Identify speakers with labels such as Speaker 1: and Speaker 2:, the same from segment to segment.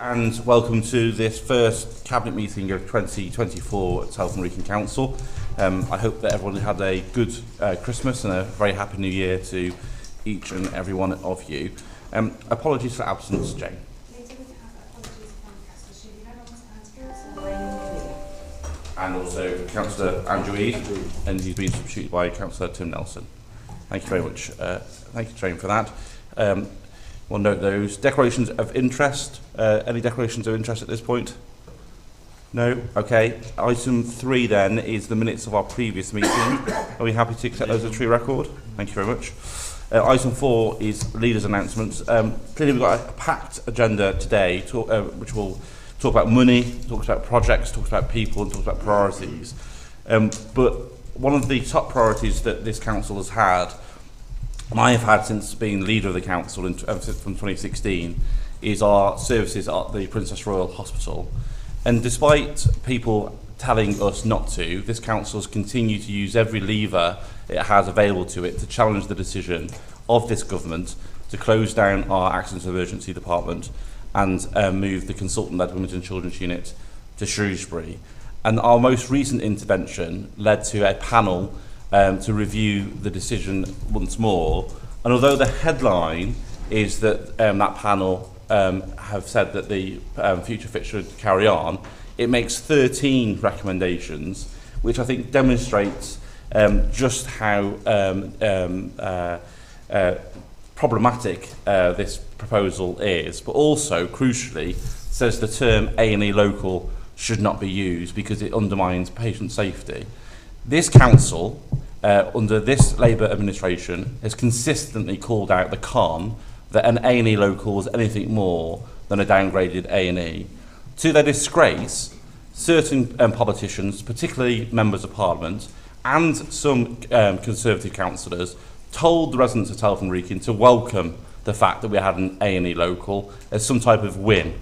Speaker 1: and welcome to this first Cabinet meeting of 2024 at Telford Wrekin Council. I hope that everyone had a good Christmas and a very happy New Year to each and every one of you. Apologies for absence, Jane. And also Councillor Andrew Eade, and he's been substituted by Councillor Tim Nelson. Thank you very much. Thank you, Jane, for that. We'll note those. Declarations of interest. Any declarations of interest at this point? No? Okay. Item 3 then is the minutes of our previous meeting. Are we happy to accept those as a true record? Thank you very much. Item 4 is leaders' announcements. Clearly we've got a packed agenda today, which will talk about money, talk about projects, talk about people, and talk about priorities. But one of the top priorities that this council has had, and I have had since being leader of the council from 2016, is our services at the Princess Royal Hospital. And despite people telling us not to, this council has continued to use every lever it has available to it to challenge the decision of this government to close down our Accident and Emergency Department and move the consultant-led Women's and Children's Unit to Shrewsbury. And our most recent intervention led to a panel to review the decision once more. And although the headline is that that panel have said that the future fit should carry on, it makes 13 recommendations, which I think demonstrates just how problematic this proposal is, but also, crucially, says the term A&E local should not be used because it undermines patient safety. This council, under this Labour administration, has consistently called out the con that an A&E local is anything more than a downgraded A&E. To their disgrace, certain politicians, particularly members of Parliament, and some Conservative councillors, told the residents of Telford Wrekin to welcome the fact that we had an A&E local as some type of win.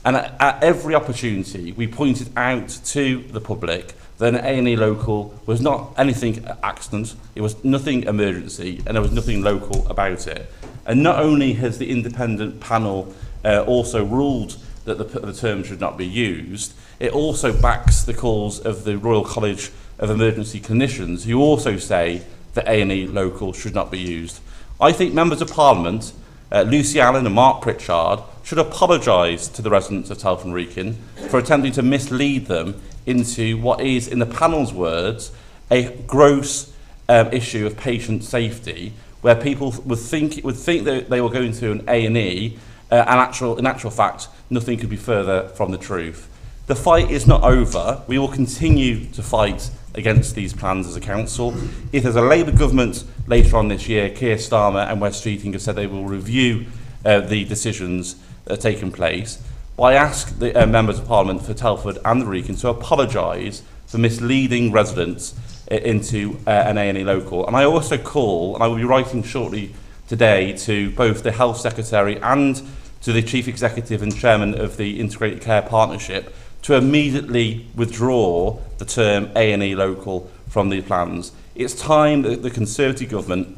Speaker 1: And at every opportunity, we pointed out to the public that an A&E local was not anything accident, it was nothing emergency, and there was nothing local about it. And not only has the independent panel also ruled that the term should not be used, it also backs the calls of the Royal College of Emergency Clinicians, who also say that A&E local should not be used. I think members of Parliament, Lucy Allen and Mark Pritchard, should apologise to the residents of Telford Wrekin for attempting to mislead them into what is, in the panel's words, a gross issue of patient safety, where people would think that they were going to an A&E, and in actual fact, nothing could be further from the truth. The fight is not over. We will continue to fight against these plans as a council. If there's a Labour government later on this year, Keir Starmer and West Streeting have said they will review the decisions that are taking place. I ask the members of Parliament for Telford and the Wrekin to apologise for misleading residents into an A&E local. And I also call, and I will be writing shortly today, to both the Health Secretary and to the Chief Executive and Chairman of the Integrated Care Partnership to immediately withdraw the term A&E local from the plans. It's time that the Conservative government,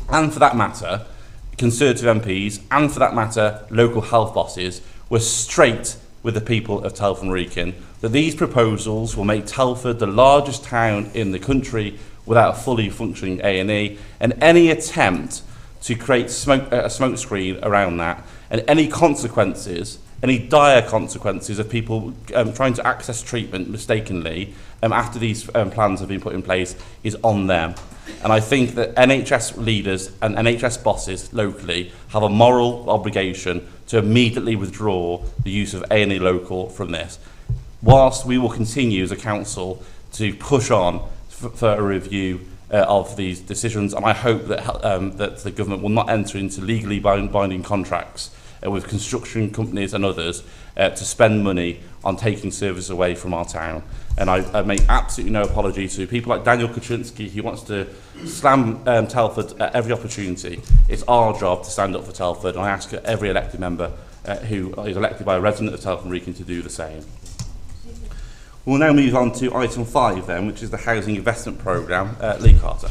Speaker 1: and for that matter, Conservative MPs, and for that matter, local health bosses, were straight with the people of Telford Wrekin, that these proposals will make Telford the largest town in the country without a fully functioning A&E, and any attempt to create a smokescreen around that, and any consequences, any dire consequences of people trying to access treatment mistakenly after these plans have been put in place is on them. And I think that NHS leaders and NHS bosses locally have a moral obligation to immediately withdraw the use of A&E local from this, whilst we will continue as a council to push on for a review of these decisions. And I hope that, that the government will not enter into legally binding contracts with construction companies and others to spend money on taking service away from our town. And I make absolutely no apology to people like Daniel Kaczynski, who wants to slam Telford at every opportunity. It's our job to stand up for Telford, and I ask every elected member who is elected by a resident of Telford Wrekin to do the same. We'll now move on to item 5 then, which is the Housing Investment Programme. Lee Carter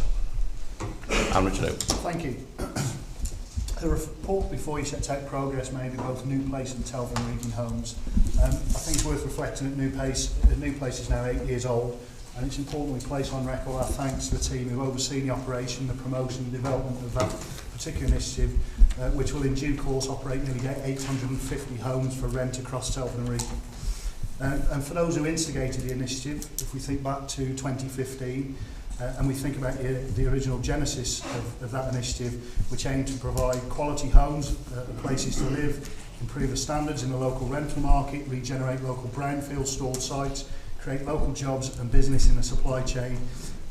Speaker 1: and Richard Oates.
Speaker 2: Thank you. The report before you sets out progress made in both New Place and Telford Wrekin homes. I think it's worth reflecting that New Place is now 8 years old, and it's important we place on record our thanks to the team who overseen the operation, the promotion and development of that particular initiative, which will in due course operate nearly 850 homes for rent across Telford Wrekin. And for those who instigated the initiative, if we think back to 2015, and we think about the original genesis of that initiative, which aimed to provide quality homes, places to live, improve the standards in the local rental market, regenerate local brownfield stored sites, create local jobs and business in the supply chain,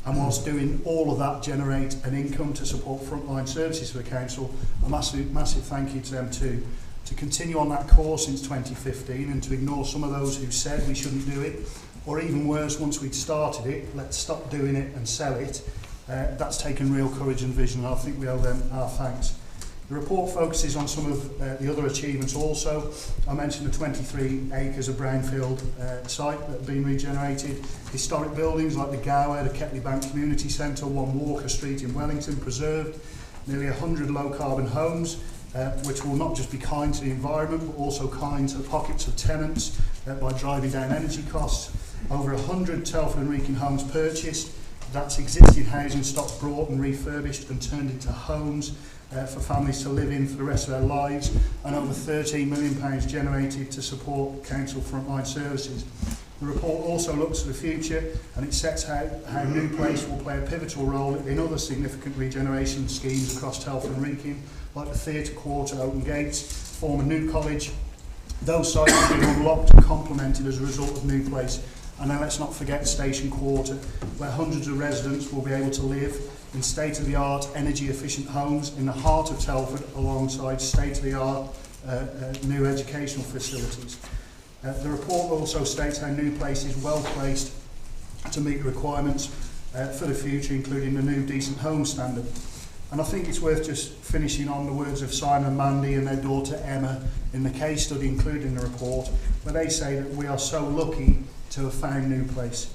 Speaker 2: and whilst doing all of that, generate an income to support frontline services for the council. A massive thank you to them too. To continue on that course since 2015 and to ignore some of those who said we shouldn't do it, or even worse, once we'd started it, let's stop doing it and sell it. That's taken real courage and vision, and I think we owe them our thanks. The report focuses on some of the other achievements also. I mentioned the 23 acres of brownfield site that have been regenerated. Historic buildings like the Gower, the Ketley Bank Community Centre, 1 Walker Street in Wellington preserved. Nearly 100 low carbon homes, which will not just be kind to the environment, but also kind to the pockets of tenants by driving down energy costs. Over 100 Telford and Wrekin homes purchased. That's existing housing stock brought and refurbished and turned into homes for families to live in for the rest of their lives, and over £13 million generated to support council frontline services. The report also looks to the future, and it sets out how New Place will play a pivotal role in other significant regeneration schemes across Telford and Wrekin, like the Theatre Quarter, Open Gates, former New College. Those sites have been unlocked and complemented as a result of New Place. And then let's not forget Station Quarter, where hundreds of residents will be able to live in state-of-the-art, energy-efficient homes in the heart of Telford, alongside state-of-the-art new educational facilities. The report also states how New Place is well placed to meet requirements for the future, including the new Decent Home Standard. And I think it's worth just finishing on the words of Simon and Mandy and their daughter Emma in the case study included in the report, where they say that we are so lucky to have found New Place.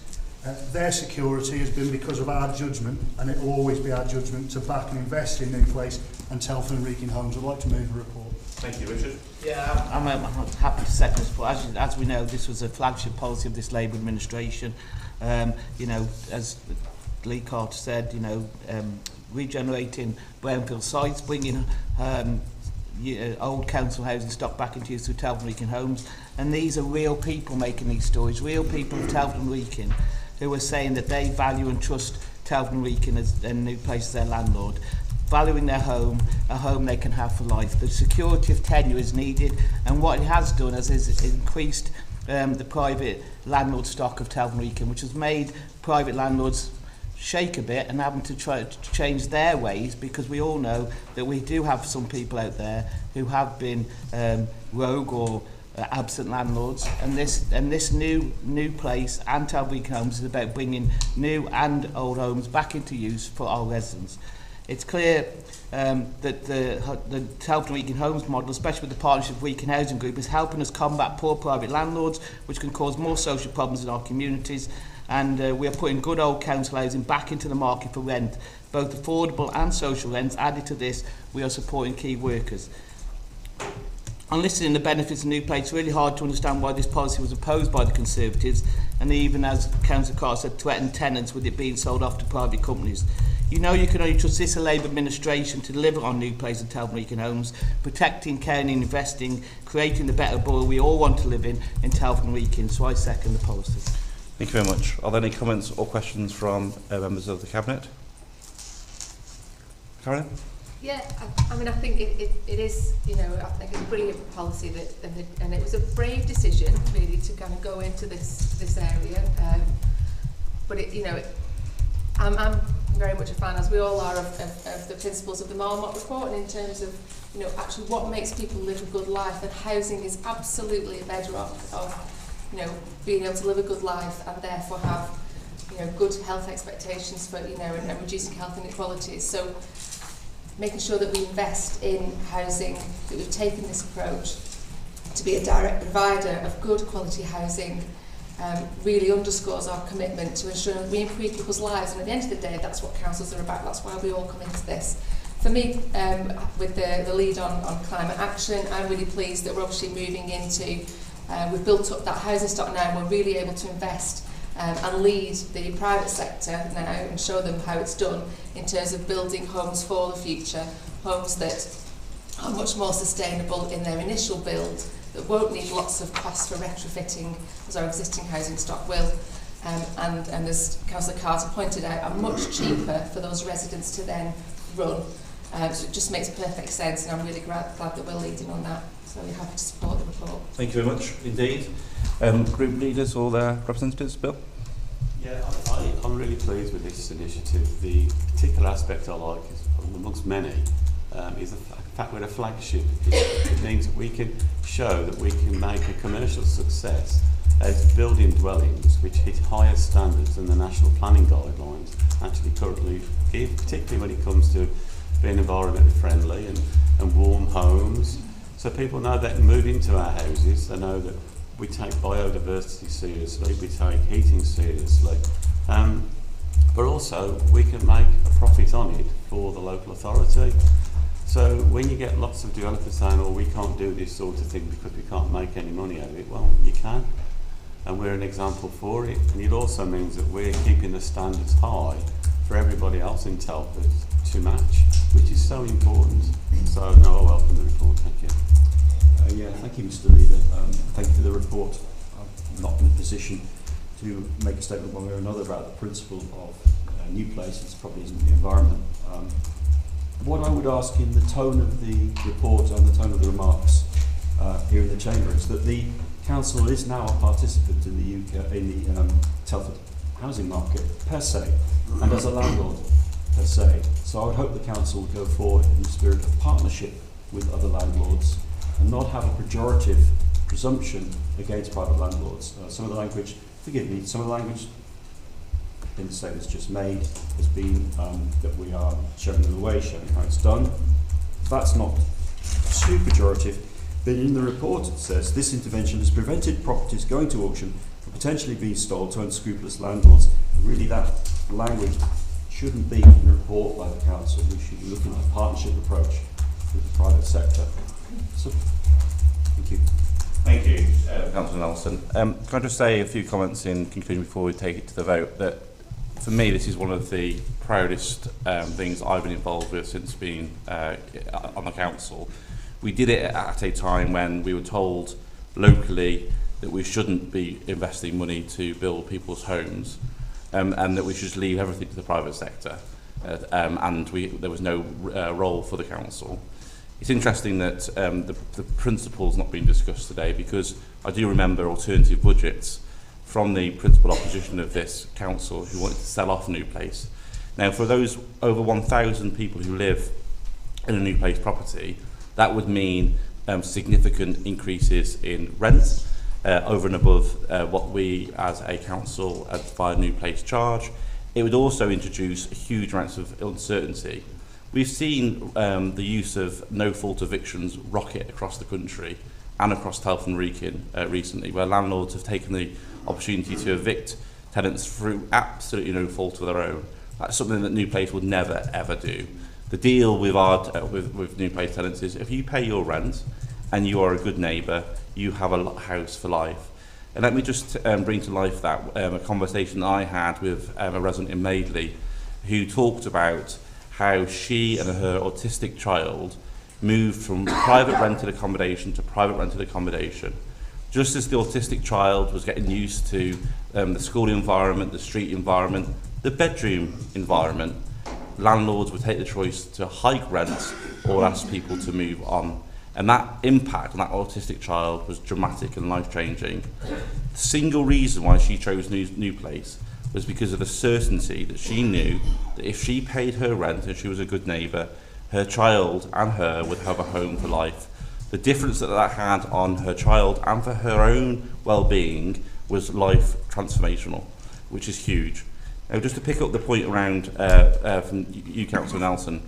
Speaker 2: Their security has been because of our judgment, and it will always be our judgment to back and invest in New Place and Telford and Wrekin homes. I'd like to move the report.
Speaker 1: Thank you, Richard.
Speaker 3: Yeah, I'm happy to second this, but as we know, this was a flagship policy of this Labour administration. You know, as Lee Carter said, you know, regenerating brownfield sites, bringing old council housing stock back into use through Telford and Wrekin homes. And these are real people making these stories, real people of Telford and Wrekin who are saying that they value and trust Telford and Wrekin as a New Place as their landlord, valuing their home, a home they can have for life. The security of tenure is needed, and what it has done is increased the private landlord stock of Telford and Wrekin, which has made private landlords shake a bit and having to try to change their ways, because we all know that we do have some people out there who have been rogue or absent landlords, and this new place and Telford Wrekin homes is about bringing new and old homes back into use for our residents. It's clear that the Telford Wrekin homes model, especially with the partnership with Wrekin Housing Group, is helping us combat poor private landlords, which can cause more social problems in our communities. And we are putting good old council housing back into the market for rent, both affordable and social rents. Added to this, we are supporting key workers. On listing the benefits of New Place, it's really hard to understand why this policy was opposed by the Conservatives, and even, as Councillor Carr said, threatened tenants with it being sold off to private companies. You know you can only trust this Labour administration to deliver on New Place and Telford Wrekin homes, protecting, caring and investing, creating the better borough we all want to live in Telford and Wrekin. So I second the policy.
Speaker 1: Thank you very much. Are there any comments or questions from members of the Cabinet? Caroline?
Speaker 4: Yeah, I mean, I think it is, you know, I think it's a brilliant policy that, and it was a brave decision really to kind of go into this area. But it, you know, I'm very much a fan, as we all are, of the principles of the Marmot report, and in terms of, you know, actually what makes people live a good life, and housing is absolutely a bedrock of, you know, being able to live a good life and therefore have, you know, good health expectations for, you know, and reducing health inequalities. So making sure that we invest in housing, that we've taken this approach to be a direct provider of good quality housing, really underscores our commitment to ensuring we improve people's lives. And at the end of the day, that's what councils are about. That's why we all come into this. for me, with the lead on climate action, I'm really pleased that we're obviously moving into, we've built up that housing stock now, and we're really able to invest and lead the private sector now and show them how it's done in terms of building homes for the future, homes that are much more sustainable in their initial build, that won't need lots of costs for retrofitting as our existing housing stock will, and as Councillor Carter pointed out, are much cheaper for those residents to then run. So it just makes perfect sense, and I'm really glad that we're leading on that. So we're happy to support the report.
Speaker 1: Thank you very much indeed. Group leaders or their representatives, Bill?
Speaker 5: Yeah, I'm really pleased with this initiative. The particular aspect I like, is, amongst many, is the fact we're a flagship. It means that we can show that we can make a commercial success as building dwellings which hit higher standards than the national planning guidelines actually currently give, particularly when it comes to being environmentally friendly and warm homes. So people know they can move into our houses, they know that we take biodiversity seriously, we take heating seriously, but also we can make a profit on it for the local authority. So when you get lots of developers saying, oh, we can't do this sort of thing because we can't make any money out of it, well, you can, and we're an example for it. And it also means that we're keeping the standards high for everybody else in Telford to match, which is so important. So no, I welcome the report. Thank you.
Speaker 6: Yeah, thank you, Mr. Leader. Thank you for the report. I'm not in a position to make a statement one way or another about the principle of new places, probably isn't the environment. What I would ask in the tone of the report and the tone of the remarks here in the Chamber is that the Council is now a participant in the UK, in the Telford housing market per se, and as a landlord per se. So I would hope the Council would go forward in the spirit of partnership with other landlords and not have a pejorative presumption against private landlords. Some of the language, forgive me, some of the language in the statements just made has been that we are showing them the way, showing how it's done. That's not too pejorative, but in the report it says this intervention has prevented properties going to auction from potentially being sold to unscrupulous landlords. And really that language shouldn't be in a report by the Council. We should be looking at a partnership approach with the private sector. So, thank you.
Speaker 1: Thank you, Councillor Nelson. Can I just say a few comments in conclusion before we take it to the vote? That for me, this is one of the proudest things I've been involved with since being on the council. We did it at a time when we were told locally that we shouldn't be investing money to build people's homes, and that we should leave everything to the private sector, and there was no role for the council. It's interesting that the principle's not being discussed today, because I do remember alternative budgets from the principal opposition of this council who wanted to sell off New Place. Now, for those over 1,000 people who live in a New Place property, that would mean significant increases in rent over and above what we as a council via New Place charge. It would also introduce huge amounts of uncertainty. We've seen the use of no-fault evictions rocket across the country and across Telford Wrekin recently, where landlords have taken the opportunity to evict tenants through absolutely no fault of their own. That's something that New Place would never, ever do. The deal with with New Place tenants is if you pay your rent and you are a good neighbour, you have a house for life. And let me just bring to life that a conversation that I had with a resident in Madeley who talked about how she and her autistic child moved from private rented accommodation to private rented accommodation. Just as the autistic child was getting used to the school environment, the street environment, the bedroom environment, landlords would take the choice to hike rents or ask people to move on. And that impact on that autistic child was dramatic and life-changing. The single reason why she chose New Place was because of the certainty that she knew that if she paid her rent and she was a good neighbour, her child and her would have a home for life. The difference that that had on her child and for her own well-being was life transformational, which is huge. Now, just to pick up the point around from you, Councillor Nelson,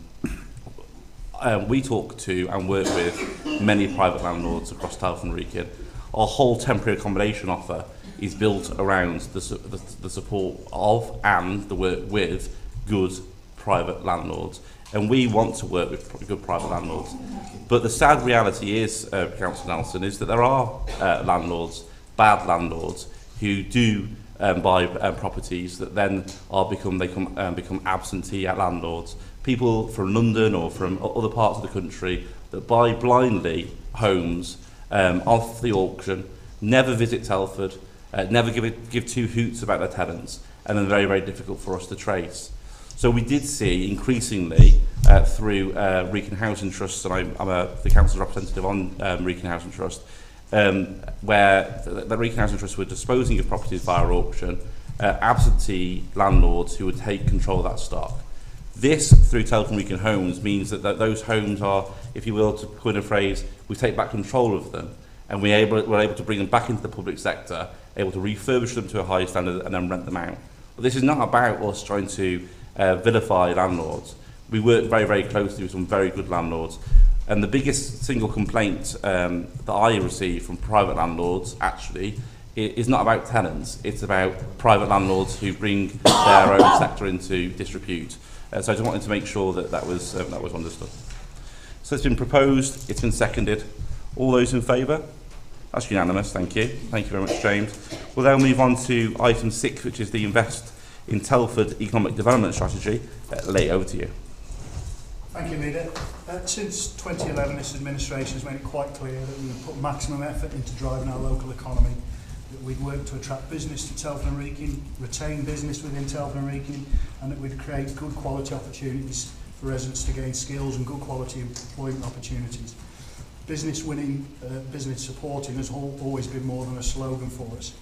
Speaker 1: we talk to and work with many private landlords across Telford Wrekin. Our whole temporary accommodation offer is built around the support of and the work with good private landlords, and we want to work with good private landlords. But the sad reality is, Councillor Nelson, is that there are landlords, bad landlords, who do buy properties that then become absentee landlords. People from London or from other parts of the country that buy blindly homes off the auction, never visit Telford, never give two hoots about their tenants, and then very, very difficult for us to trace. So we did see increasingly through Wrekin Housing Trust, and I'm the council's representative on Wrekin Housing Trust, where the Wrekin Housing Trust were disposing of properties via auction, absentee landlords who would take control of that stock. This, through Telford Wrekin Homes, means that those homes are, if you will, to coin a phrase, we take back control of them, and we're able to bring them back into the public sector, able to refurbish them to a higher standard and then rent them out. But this is not about us trying to vilify landlords. We work very, very closely with some very good landlords. And the biggest single complaint that I receive from private landlords, actually, is not about tenants. It's about private landlords who bring their own sector into disrepute. So I just wanted to make sure that was understood. So it's been proposed, it's been seconded. All those in favour? That's unanimous, thank you. Thank you very much, James. We'll now move on to item 6, which is the Invest in Telford Economic Development Strategy. Lee, over to you.
Speaker 2: Thank you, Leader. Since 2011, this administration has made it quite clear that we would put maximum effort into driving our local economy, that we'd work to attract business to Telford and Wrekin, retain business within Telford and Wrekin, and that we'd create good quality opportunities for residents to gain skills and good quality employment opportunities. Business winning, business supporting has always been more than a slogan for us.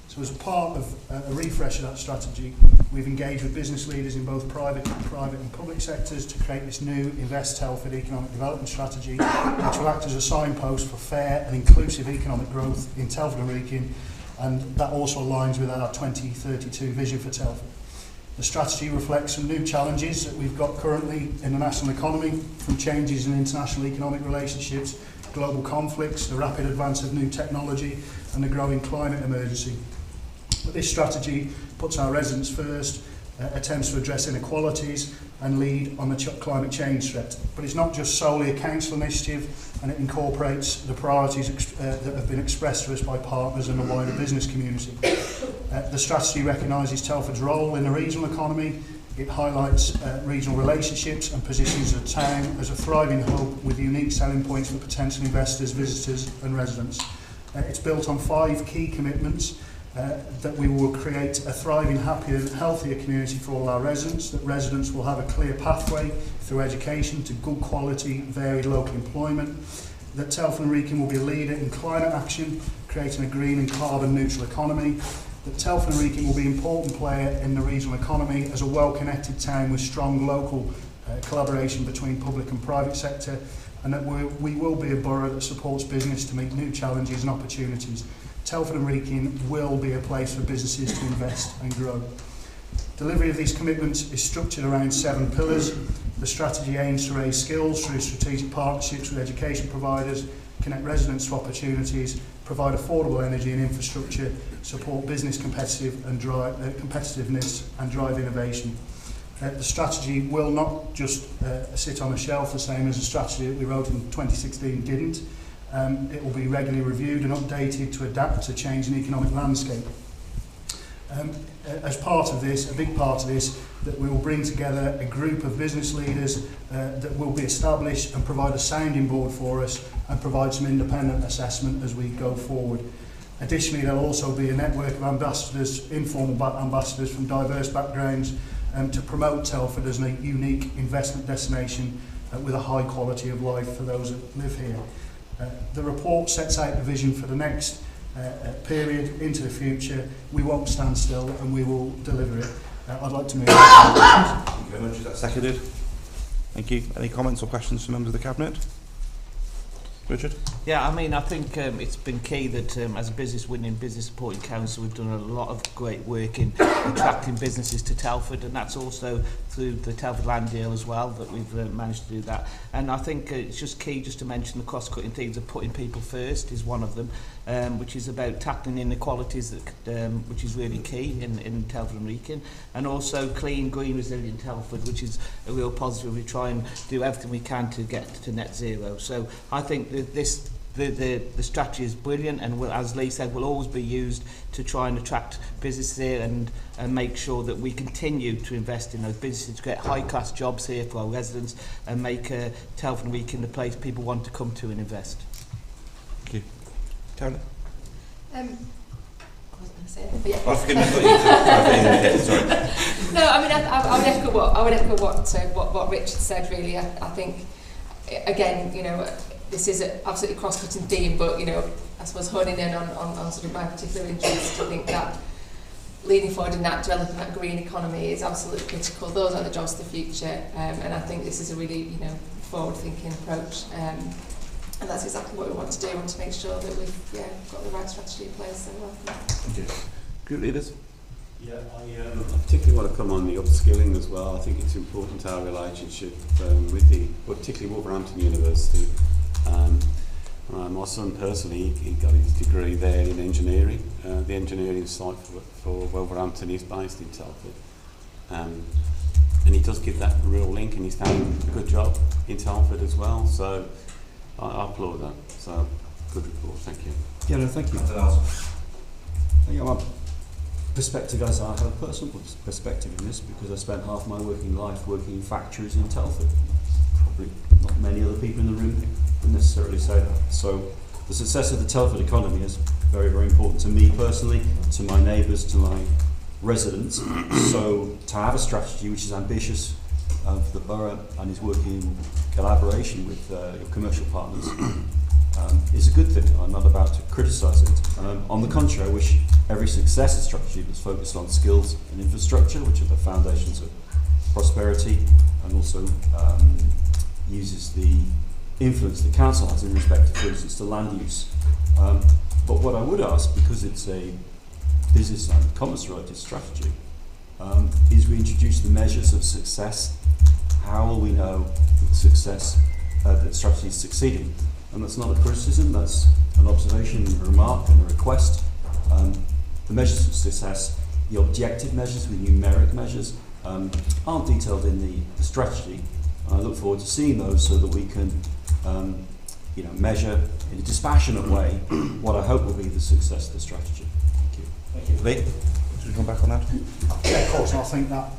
Speaker 2: So as a part of a refresh of that strategy, we've engaged with business leaders in both private and public sectors to create this new Invest Telford Economic Development Strategy, which will act as a signpost for fair and inclusive economic growth in Telford and Wrekin, and that also aligns with our 2032 vision for Telford. The strategy reflects some new challenges that we've got currently in the national economy, from changes in international economic relationships, global conflicts, the rapid advance of new technology, and the growing climate emergency. But this strategy puts our residents first, attempts to address inequalities and lead on the climate change threat. But it's not just solely a council initiative, and it incorporates the priorities that have been expressed to us by partners and the wider business community. The strategy recognises Telford's role in the regional economy. It highlights regional relationships and positions the town as a thriving hub with unique selling points for potential investors, visitors and residents. It's built on 5 key commitments. That we will create a thriving, happier and healthier community for all our residents, that residents will have a clear pathway through education to good quality, varied local employment, that Telford and Wrekin will be a leader in climate action, creating a green and carbon neutral economy, that Telford and Wrekin will be an important player in the regional economy as a well-connected town with strong local collaboration between public and private sector, and that we will be a borough that supports business to meet new challenges and opportunities. Telford and Wrekin will be a place for businesses to invest and grow. Delivery of these commitments is structured around 7 pillars. The strategy aims to raise skills through strategic partnerships with education providers, connect residents to opportunities, provide affordable energy and infrastructure, support business competitiveness and drive innovation. The strategy will not just sit on a shelf the same as the strategy that we wrote in 2016 didn't. It will be regularly reviewed and updated to adapt to changing economic landscape. As part of this, a big part of this, that we will bring together a group of business leaders that will be established and provide a sounding board for us and provide some independent assessment as we go forward. Additionally, there will also be a network of ambassadors, informal ambassadors from diverse backgrounds, to promote Telford as a unique investment destination with a high quality of life for those that live here. The report sets out the vision for the next period into the future. We won't stand still and we will deliver it. I'd like to move on.
Speaker 1: Thank you very much. Is that seconded? Thank you. Any comments or questions from members of the Cabinet? Richard?
Speaker 3: Yeah, I mean, I think it's been key that as a business-winning, business-supporting council, we've done a lot of great work in attracting businesses to Telford, and that's also through the Telford land deal as well that we've managed to do that. And I think it's just key just to mention the cost-cutting things of putting people first is one of them. which is about tackling inequalities, which is really key in Telford and Wrekin, and also clean, green, resilient Telford, which is a real positive. We try and do everything we can to get to net zero. So I think that the strategy is brilliant, and will, as Lee said, will always be used to try and attract business here and make sure that we continue to invest in those businesses, to get high-class jobs here for our residents and make Telford and Wrekin the place people want to come to and invest.
Speaker 1: Thank you. Tara?
Speaker 4: I wasn't going to say anything, but yeah.
Speaker 1: Oh, forgive me. Sorry.
Speaker 4: No, I mean, I would echo what Richard said. Really, I think again, you know, this is an absolutely cross-cutting theme, but you know, I suppose honing in on sort of my particular interest. I think that leading forward in that, developing that green economy is absolutely critical. Those are the jobs of the future, and I think this is a really, you know, forward-thinking approach. And that's exactly what we want to do. We want to make sure that we've got the right strategy in place. So
Speaker 1: Thank you. Group leaders?
Speaker 5: Yeah, I particularly want to come on the upskilling as well. I think it's important to our relationship with particularly Wolverhampton University. My son personally, he got his degree there in engineering. The engineering site for Wolverhampton is based in Telford. And he does give that real link, and he's done a good job in Telford as well. So I applaud that. So, good report. Thank you.
Speaker 6: Yeah, no, thank you. You know, my perspective, as I have a personal perspective in this, because I spent half my working life working in factories in Telford. Probably not many other people in the room would necessarily say that. So the success of the Telford economy is very, very important to me personally, to my neighbours, to my residents. So to have a strategy which is ambitious for the borough and is working in collaboration with your commercial partners is a good thing. I'm not about to criticise it. On the contrary, I wish every successive strategy was focused on skills and infrastructure, which are the foundations of prosperity, and also uses the influence the council has in respect to, for instance, to land use. But what I would ask, because it's a business and commerce-related strategy, is we introduce the measures of success. How will we know that success, that strategy is succeeding? And that's not a criticism, that's an observation, a remark and a request. The measures of success, the objective measures, the numeric measures, aren't detailed in the strategy. I look forward to seeing those so that we can measure in a dispassionate way what I hope will be the success of the strategy. Thank you.
Speaker 1: Thank you. Lee, should we come back on that?
Speaker 2: Yeah, of course, and I think that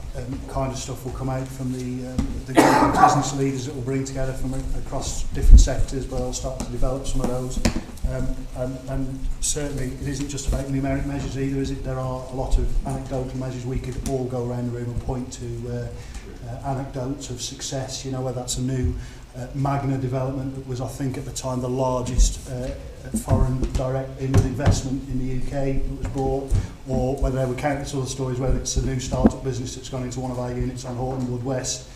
Speaker 2: kind of stuff will come out from the business leaders that will bring together from across different sectors, but I'll start to develop some of those. And certainly it isn't just about numeric measures either, is it? There are a lot of anecdotal measures. We could all go around the room and point to anecdotes of success, you know, whether that's a new Magna development that was, I think, at the time the largest foreign direct inward investment in the UK that was brought, or whether we count other stories, whether it's a new startup business that's gone into one of our units on Horton Wood West,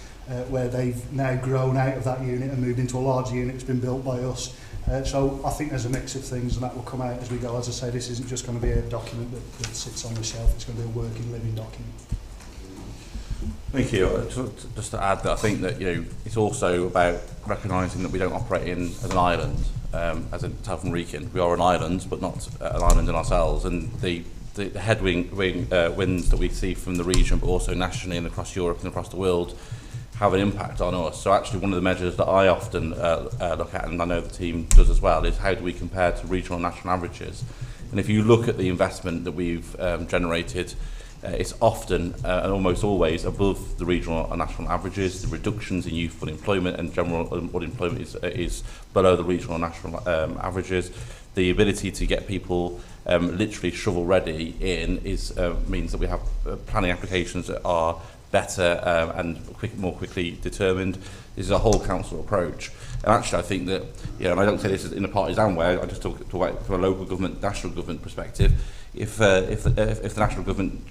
Speaker 2: where they've now grown out of that unit and moved into a larger unit that's been built by us. So I think there's a mix of things, and that will come out as we go. As I say, this isn't just going to be a document that sits on the shelf, it's going to be a working, living document.
Speaker 1: Thank you. Just to add that I think that, you know, it's also about recognising that we don't operate as an island, as in Telford Wrekin. We are an island, but not an island in ourselves. And the headwind winds that we see from the region, but also nationally and across Europe and across the world, have an impact on us. So actually one of the measures that I often look at, and I know the team does as well, is how do we compare to regional and national averages. And if you look at the investment that we've generated, it's often and almost always above the regional and national averages. The reductions in youth unemployment and general unemployment is below the regional and national averages. The ability to get people literally shovel ready in means that we have planning applications that are better and more quickly determined. This is a whole council approach. And actually I think that, you know, and I don't say this in a partisan way, I just talk about from a local government, national government perspective. If the national government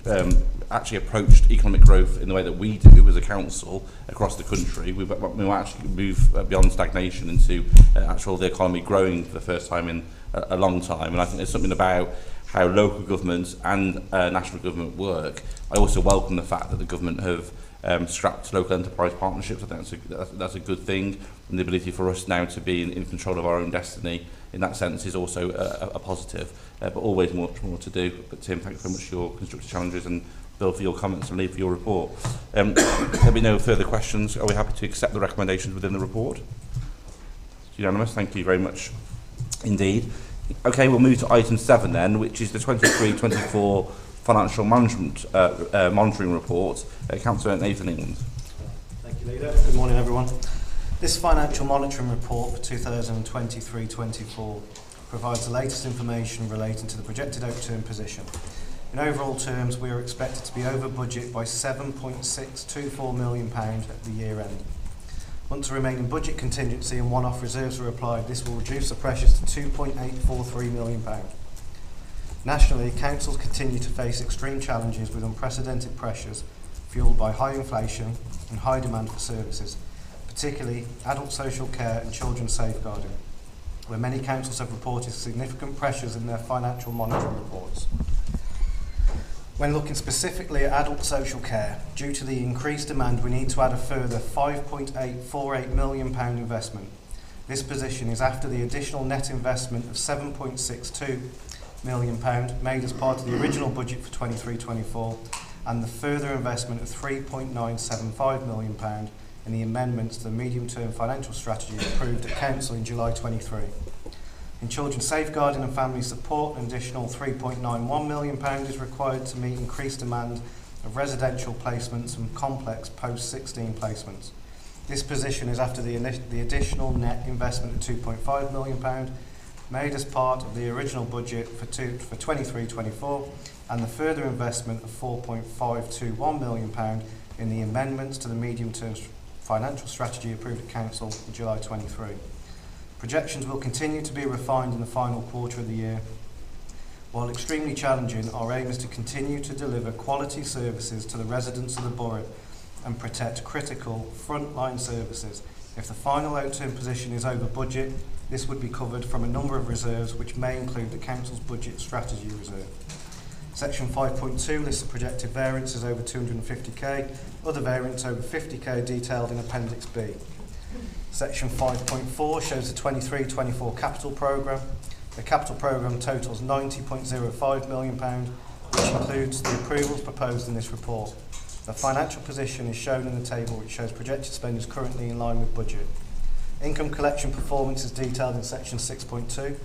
Speaker 1: actually approached economic growth in the way that we do as a council across the country, we might actually move beyond stagnation into the economy growing for the first time in a long time. And I think there's something about how local government and national government work. I also welcome the fact that the government have scrapped local enterprise partnerships. I think that's a good thing, and the ability for us now to be in control of our own destiny in that sense is also a positive, but always much more to do. But Tim, thanks very much for your constructive challenges, and Bill for your comments, and Lee for your report. There'll be no further questions. Are we happy to accept the recommendations within the report? It's unanimous. Thank you very much indeed. Okay, we'll move to item 7 then, which is the 23-24 financial management monitoring report. Councillor Nathan England.
Speaker 7: Thank you, Leader. Good morning, everyone. This financial monitoring report for 2023-24 provides the latest information relating to the projected outturn position. In overall terms, we are expected to be over budget by £7.624 million at the year end. Once the remaining budget contingency and one-off reserves are applied, this will reduce the pressures to £2.843 million. Nationally, councils continue to face extreme challenges with unprecedented pressures fuelled by high inflation and high demand for services, particularly adult social care and children's safeguarding, where many councils have reported significant pressures in their financial monitoring reports. When looking specifically at adult social care, due to the increased demand, we need to add a further £5.848 million investment. This position is after the additional net investment of £7.62 million made as part of the original budget for 23-24 and the further investment of £3.975 million in the amendments to the medium-term financial strategy approved at Council in July 23. In children's safeguarding and family support, an additional £3.91 million is required to meet increased demand of residential placements and complex post-16 placements. This position is after the additional net investment of £2.5 million made as part of the original budget for 23-24 and the further investment of £4.521 million in the amendments to the medium-term financial strategy approved at Council in July 23. Projections will continue to be refined in the final quarter of the year. While extremely challenging, our aim is to continue to deliver quality services to the residents of the Borough and protect critical frontline services. If the final outturn position is over budget, this would be covered from a number of reserves which may include the Council's budget strategy reserve. Section 5.2 lists the projected variances over 250k, other variants over 50k detailed in Appendix B. Section 5.4 shows the 23-24 capital programme. The capital programme totals £90.05 million, which includes the approvals proposed in this report. The financial position is shown in the table, which shows projected spend is currently in line with budget. Income collection performance is detailed in Section 6.2.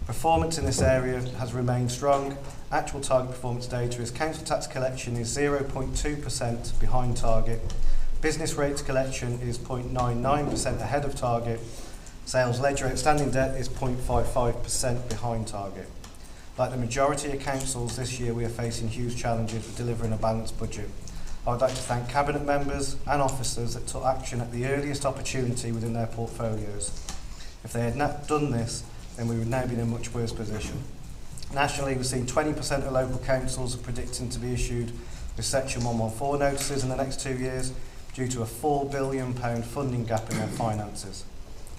Speaker 7: Performance in this area has remained strong. Actual target performance data is council tax collection is 0.2% behind target. Business rates collection is 0.99% ahead of target. Sales ledger outstanding debt is 0.55% behind target. Like the majority of councils this year, we are facing huge challenges with delivering a balanced budget. I would like to thank Cabinet members and officers that took action at the earliest opportunity within their portfolios. If they had not done this, then we would now be in a much worse position. Nationally, we've seen 20% of local councils are predicting to be issued with Section 114 notices in the next 2 years due to a £4 billion funding gap in their finances.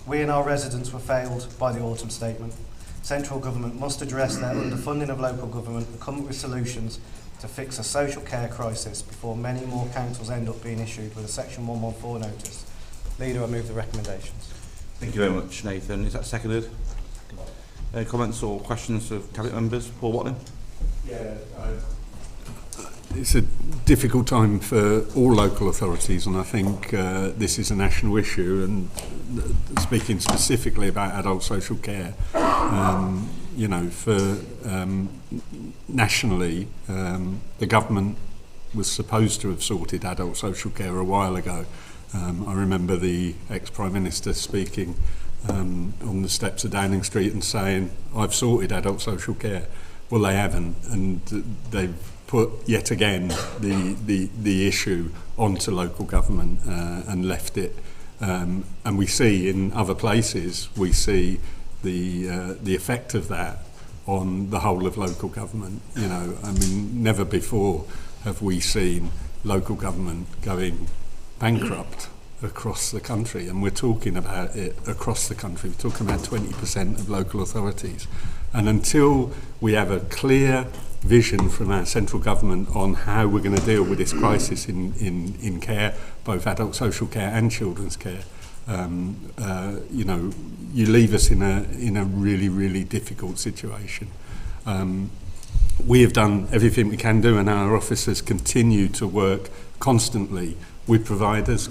Speaker 7: We and our residents were failed by the autumn statement. Central government must address their underfunding of local government and come up with solutions to fix a social care crisis before many more councils end up being issued with a Section 114 notice. Leader, I move the recommendations.
Speaker 1: Thank you very much, Nathan. Is that seconded? Any comments or questions of Cabinet members? Paul Watling?
Speaker 8: Yeah, it's a difficult time for all local authorities, and I think this is a national issue. And speaking specifically about adult social care, you know, for nationally, the government was supposed to have sorted adult social care a while ago. I remember the ex-Prime Minister speaking on the steps of Downing Street and saying, "I've sorted adult social care." Well, they haven't, and they've put yet again the issue onto local government and left it. And we see in other places, we see the effect of that on the whole of local government. You know, I mean, never before have we seen local government going bankrupt across the country, and we're talking about it across the country. We're talking about 20% of local authorities And until we have a clear vision from our central government on how we're going to deal with this crisis in care, both adult social care and children's care, you know, you leave us in a really, really difficult situation. We have done everything we can do, and our officers continue to work constantly with providers,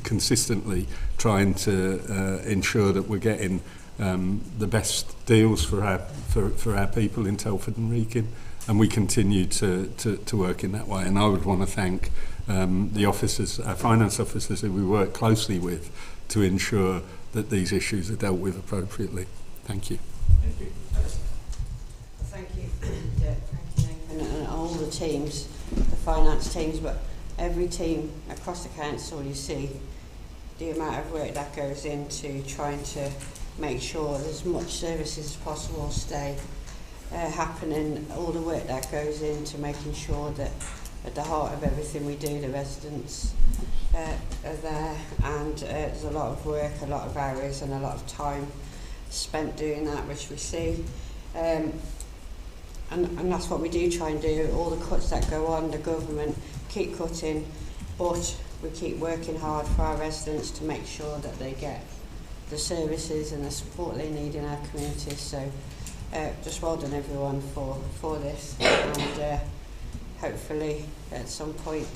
Speaker 8: consistently trying to ensure that we're getting the best deals for our people in Telford and Wrekin, and we continue to work in that way. And I would want to thank the officers, our finance officers, who we work closely with to ensure that these issues are dealt with appropriately. Thank you.
Speaker 6: Thank you.
Speaker 9: Thank you. Thank you, Nathan, and all the teams, the finance teams, but every team across the council. You see the amount of work that goes into trying to make sure as much services as possible stay happening, all the work that goes into making sure that at the heart of everything we do, the residents are there, and there's a lot of work, a lot of hours and a lot of time spent doing that, which we see, and that's what we do try and do. All the cuts that go on, the government keep cutting, but we keep working hard for our residents to make sure that they get the services and the support they need in our communities. So just well done everyone for this, and hopefully at some point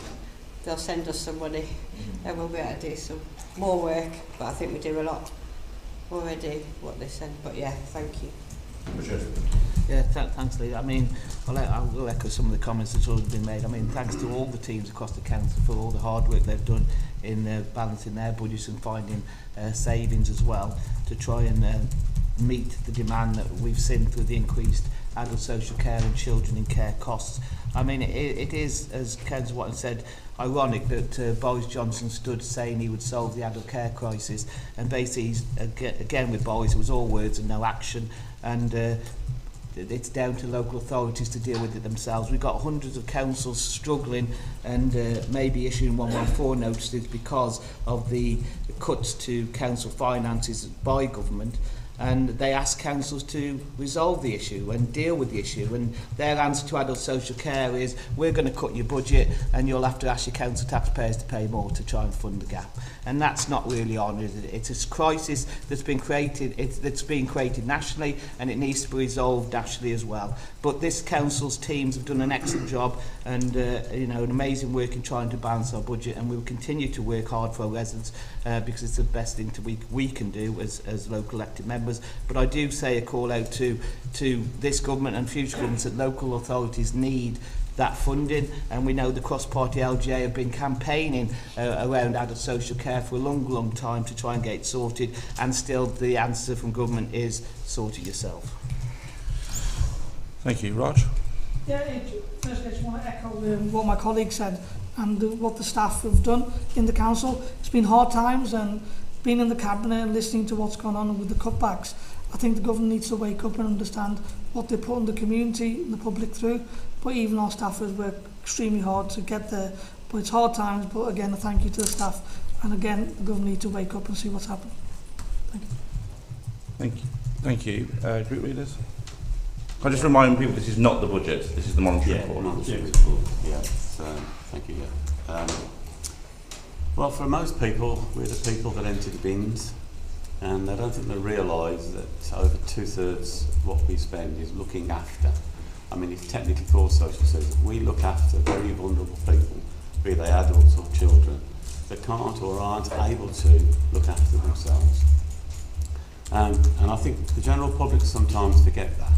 Speaker 9: they'll send us somebody and we'll be able to do some more work, but I think we do a lot already what they send. But yeah, thank you.
Speaker 3: Yeah, thanks, Lee. I mean, I'll echo some of the comments that's already been made. I mean, thanks to all the teams across the council for all the hard work they've done in balancing their budgets and finding savings as well to try and meet the demand that we've seen with the increased adult social care and children in care costs. I mean, it is, as Councillor Watton said, ironic that Boris Johnson stood saying he would solve the adult care crisis, and basically, again with Boris, it was all words and no action, and it's down to local authorities to deal with it themselves. We've got hundreds of councils struggling and maybe issuing 114 notices because of the cuts to council finances by government, and they ask councils to resolve the issue and deal with the issue, and their answer to adult social care is, we're going to cut your budget and you'll have to ask your council taxpayers to pay more to try and fund the gap. And that's not really on, is it? It's a crisis that's been created, that's being created nationally, and it needs to be resolved nationally as well. But this council's teams have done an excellent job, and you know, an amazing work in trying to balance our budget, and we will continue to work hard for our residents because it's the best thing we can do as local elected members. But I do say a call out to this government and future governments that local authorities need that funding, and we know the cross-party LGA have been campaigning around adult social care for a long time to try and get it sorted, and still the answer from government is sort it yourself.
Speaker 1: Thank you. Raj?
Speaker 10: Yeah, first I just want to echo what my colleague said and what the staff have done in the council. It's been hard times, and being in the cabinet and listening to what's gone on with the cutbacks, I think the government needs to wake up and understand what they're putting the community and the public through. But even our staff has worked extremely hard to get there. But it's hard times, but again, a thank you to the staff. And again, the government needs to wake up and see what's happening. Thank you.
Speaker 1: Thank you. Thank you. Group leaders? Can I just remind people this is not the budget, this is the monitoring report.
Speaker 5: Yeah, thank you. Yeah. Well, for most people, we're the people that empty the bins, and I don't think they realise that over 2/3 of what we spend is looking after. I mean, it's technically called social services. We look after very vulnerable people, be they adults or children, that can't or aren't able to look after themselves. And I think the general public sometimes forget that.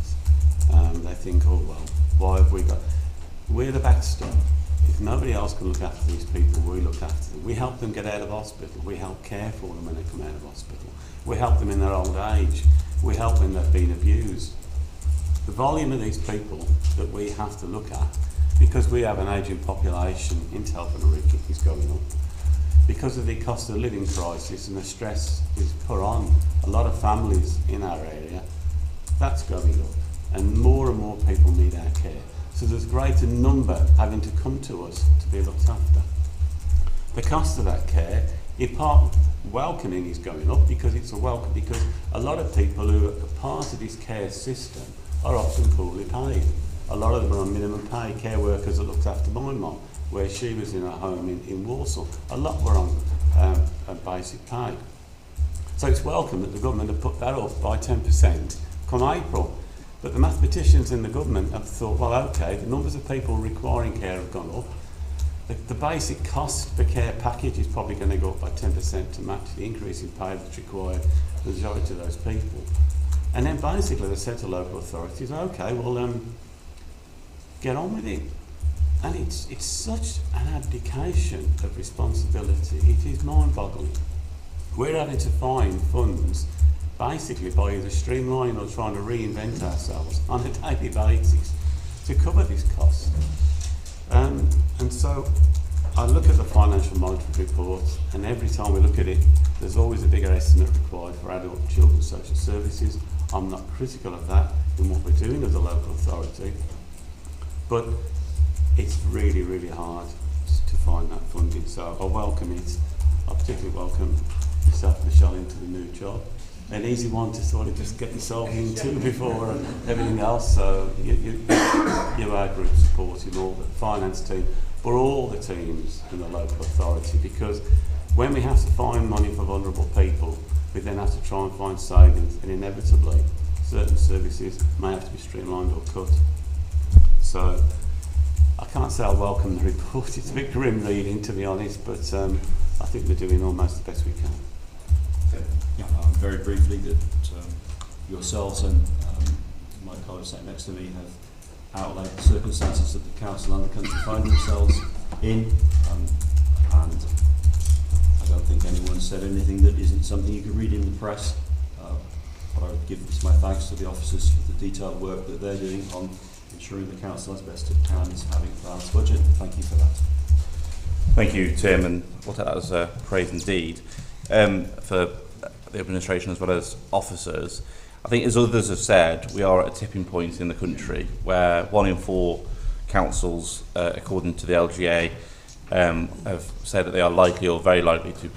Speaker 5: They think, oh, well, why have we got... We're the backstop. If nobody else can look after these people, we look after them. We help them get out of hospital. We help care for them when they come out of hospital. We help them in their old age. We help them when they've been abused. The volume of these people that we have to look at, because we have an ageing population in Telford Wrekin, is going up. Because of the cost of living crisis and the stress is put on a lot of families in our area, that's going up. And more people need our care. So there's a greater number having to come to us to be looked after. The cost of that care In part, welcoming is going up because it's a welcome, because a lot of people who are part of this care system are often poorly paid. A lot of them are on minimum pay. Care workers that looked after my mum, where she was in her home in Walsall, a lot were on a basic pay. So it's welcome that the government have put that up by 10% come April. But the mathematicians in the government have thought, well, okay, the numbers of people requiring care have gone up. The basic cost for care package is probably going to go up by 10% to match the increase in pay that's required for the majority of those people. And then basically they said to local authorities, okay, well, get on with it. And it's such an abdication of responsibility. It is mind-boggling. We're having to find funds basically by either streamlining or trying to reinvent ourselves on a daily basis to cover this cost. And so I look at the financial monitoring report, and every time we look at it, there's always a bigger estimate required for adult, children's social services. I'm not critical of that in what we're doing as a local authority, but it's really, really hard to find that funding. So I welcome it. I particularly welcome yourself, Michelle, into the new job. An easy one to sort of just get yourself into before everything else. So you our group supporting all the finance team, but all the teams in the local authority, because when we have to find money for vulnerable people, we then have to try and find savings, and inevitably certain services may have to be streamlined or cut. So I can't say I welcome the report. It's a bit grim reading, to be honest, but I think we're doing almost the best we can.
Speaker 6: Yeah, very briefly, that yourselves and my colleagues sitting next to me have outlined the circumstances that the council and the country find themselves in, and I don't think anyone said anything that isn't something you could read in the press. But I would give my thanks to the officers for the detailed work that they're doing on ensuring the council, as best it can, is having a balanced budget. Thank you for that.
Speaker 1: Thank you, Tim, and we'll take that as praise indeed for the administration as well as officers. I think, as others have said, we are at a tipping point in the country where 1 in 4 councils, according to the LGA, have said that they are likely or very likely to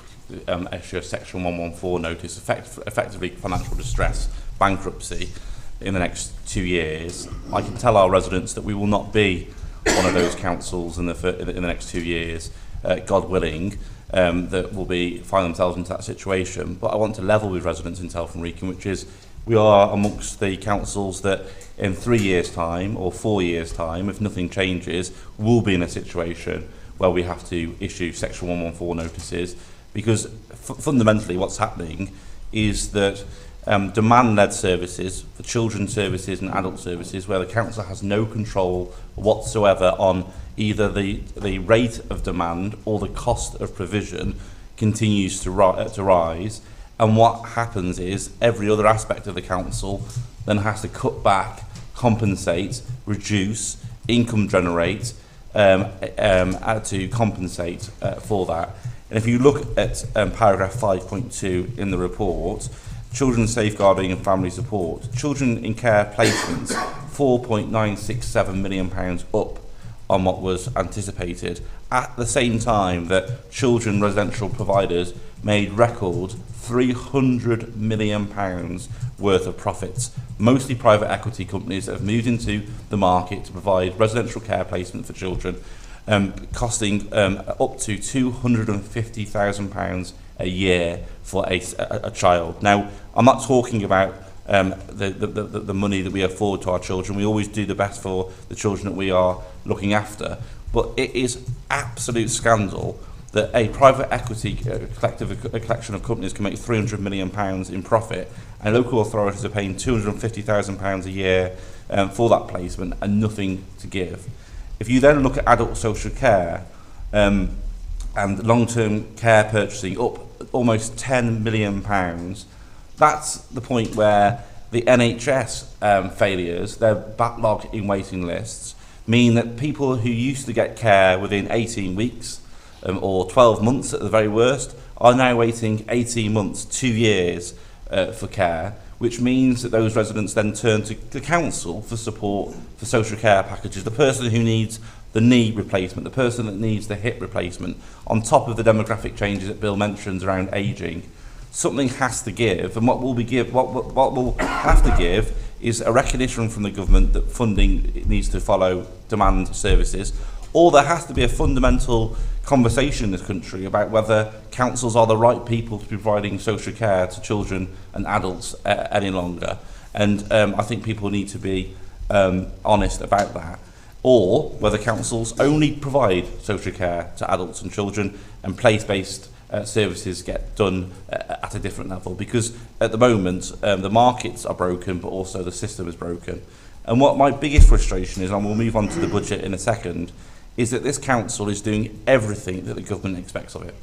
Speaker 1: issue a Section 114 notice, effectively financial distress, bankruptcy, in the next 2 years. I can tell our residents that we will not be one of those councils in the next 2 years, God willing, that will find themselves into that situation. But I want to level with residents in Telford Wrekin, which is we are amongst the councils that in 3 years' time or 4 years' time, if nothing changes, will be in a situation where we have to issue Section 114 notices, because fundamentally what's happening is that demand-led services, for children's services and adult services, where the council has no control whatsoever on either the rate of demand or the cost of provision, continues to rise. And what happens is every other aspect of the council then has to cut back, compensate, reduce, income generate to compensate for that. And if you look at paragraph 5.2 in the report, children's safeguarding and family support, children in care placements, £4.967 million up on what was anticipated, at the same time that children residential providers made record £300 million worth of profits. Mostly private equity companies that have moved into the market to provide residential care placement for children, costing up to £250,000 a year for a child. Now, I'm not talking about the money that we afford to our children. We always do the best for the children that we are looking after. But it is absolute scandal that a private equity collection of companies can make £300 million in profit, and local authorities are paying £250,000 a year for that placement and nothing to give. If you then look at adult social care and long-term care purchasing, up almost £10 million, that's the point where the NHS failures, their backlog in waiting lists, mean that people who used to get care within 18 weeks or 12 months at the very worst are now waiting 18 months, 2 years for care, which means that those residents then turn to the council for support for social care packages. The person who needs the knee replacement, the person that needs the hip replacement, on top of the demographic changes that Bill mentions around ageing, something has to give. And what we'll have to give is a recognition from the government that funding needs to follow demand services, or there has to be a fundamental conversation in this country about whether councils are the right people to be providing social care to children and adults any longer. And I think people need to be honest about that. Or whether councils only provide social care to adults and children and place-based services get done at a different level, because at the moment the markets are broken, but also the system is broken. And what my biggest frustration is, and we'll move on to the budget in a second, is that this council is doing everything that the government expects of it.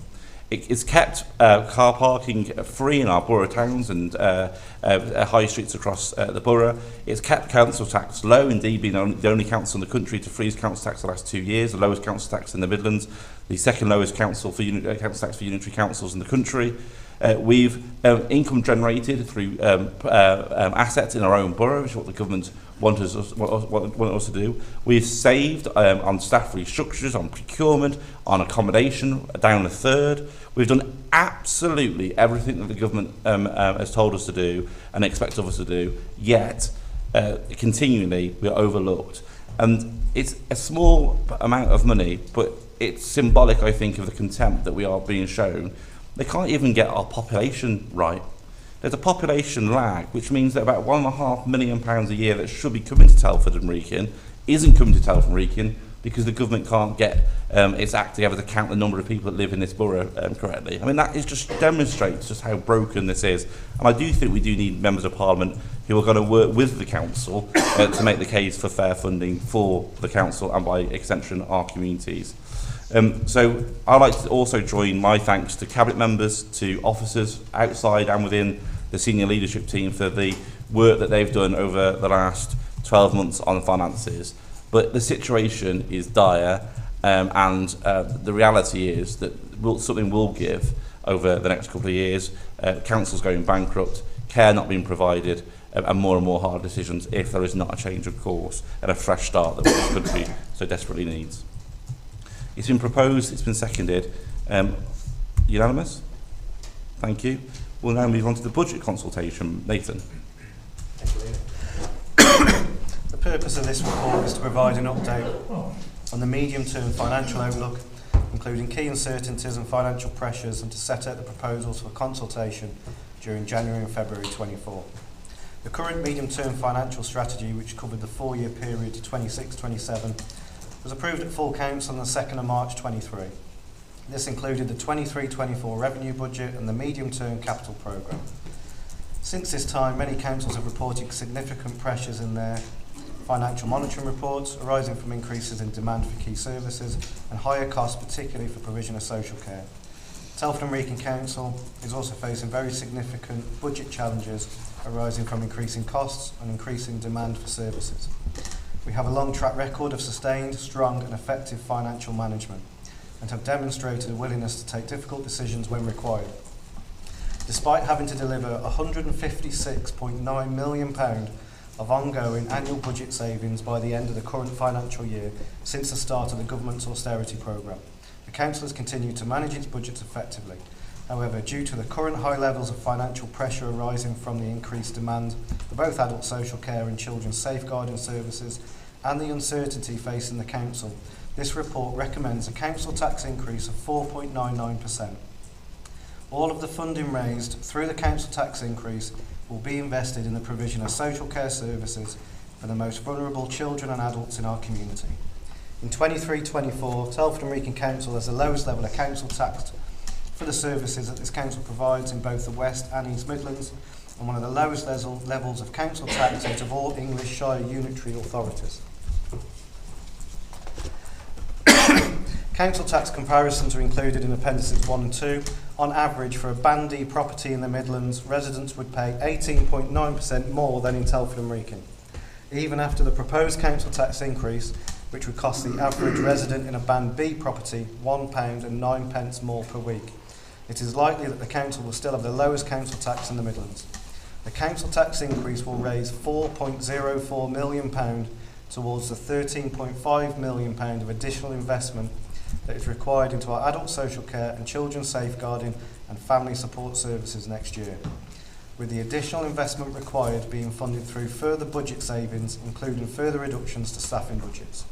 Speaker 1: It's kept car parking free in our borough towns and high streets across the borough. It's kept council tax low, indeed being the only council in the country to freeze council tax the last 2 years, the lowest council tax in the Midlands, the second lowest council tax for unitary councils in the country. We've income generated through assets in our own borough, which is what the government want us to do. We've saved on staff restructures, on procurement, on accommodation, down a third. We've done absolutely everything that the government has told us to do and expects of us to do, yet continually we're overlooked. And it's a small amount of money, but it's symbolic, I think, of the contempt that we are being shown. They can't even get our population right. There's a population lag, which means that about £1.5 million a year that should be coming to Telford and Wrekin isn't coming to Telford and Wrekin because the government can't get its act together to count the number of people that live in this borough correctly. I mean, that is just demonstrates just how broken this is. And I do think we do need members of Parliament who are going to work with the council to make the case for fair funding for the council and, by extension, our communities. So I'd like to also join my thanks to Cabinet members, to officers outside and within the senior leadership team for the work that they've done over the last 12 months on finances. But the situation is dire, and the reality is that something will give over the next couple of years. Councils going bankrupt, care not being provided, and more hard decisions if there is not a change of course and a fresh start that this country so desperately needs. It's been proposed, it's been seconded. Unanimous? Thank you. We'll now move on to the budget consultation. Nathan.
Speaker 7: The purpose of this report is to provide an update on the medium-term financial outlook, including key uncertainties and financial pressures, and to set out the proposals for consultation during January and February 24. The current medium-term financial strategy, which covered the 4-year period to 26-27, was approved at full council on the 2nd of March 23. This included the 23-24 revenue budget and the medium-term capital programme. Since this time, many councils have reported significant pressures in their financial monitoring reports arising from increases in demand for key services and higher costs, particularly for provision of social care. Telford and Wrekin Council is also facing very significant budget challenges arising from increasing costs and increasing demand for services. We have a long track record of sustained, strong and effective financial management and have demonstrated a willingness to take difficult decisions when required. Despite having to deliver £156.9 million of ongoing annual budget savings by the end of the current financial year since the start of the government's austerity programme, the Council has continued to manage its budgets effectively. However, due to the current high levels of financial pressure arising from the increased demand for both adult social care and children's safeguarding services and the uncertainty facing the Council, this report recommends a council tax increase of 4.99%. All of the funding raised through the council tax increase will be invested in the provision of social care services for the most vulnerable children and adults in our community. In 23-24, Telford and Wrekin Council has the lowest level of council tax for the services that this council provides in both the West and East Midlands, and one of the lowest levels of council tax out of all English Shire unitary authorities. Council tax comparisons are included in Appendices 1 and 2. On average, for a Band D property in the Midlands, residents would pay 18.9% more than in Telford and Wrekin. Even after the proposed council tax increase, which would cost the average resident in a Band B property £1.09 more per week, it is likely that the council will still have the lowest council tax in the Midlands. The council tax increase will raise £4.04 million towards the £13.5 million of additional investment that is required into our adult social care and children's safeguarding and family support services next year, with the additional investment required being funded through further budget savings, including further reductions to staffing budgets.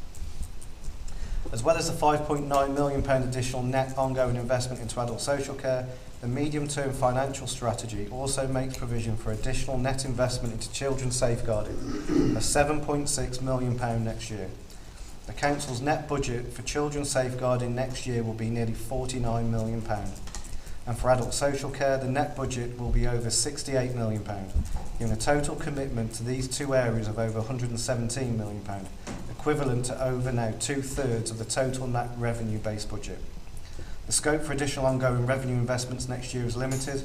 Speaker 7: As well as the £5.9 million additional net ongoing investment into adult social care, the medium-term financial strategy also makes provision for additional net investment into children's safeguarding of £7.6 million next year. The Council's net budget for children's safeguarding next year will be nearly £49 million. And for adult social care, the net budget will be over £68 million, giving a total commitment to these two areas of over £117 million, equivalent to over now 2/3 of the total net revenue-based budget. The scope for additional ongoing revenue investments next year is limited,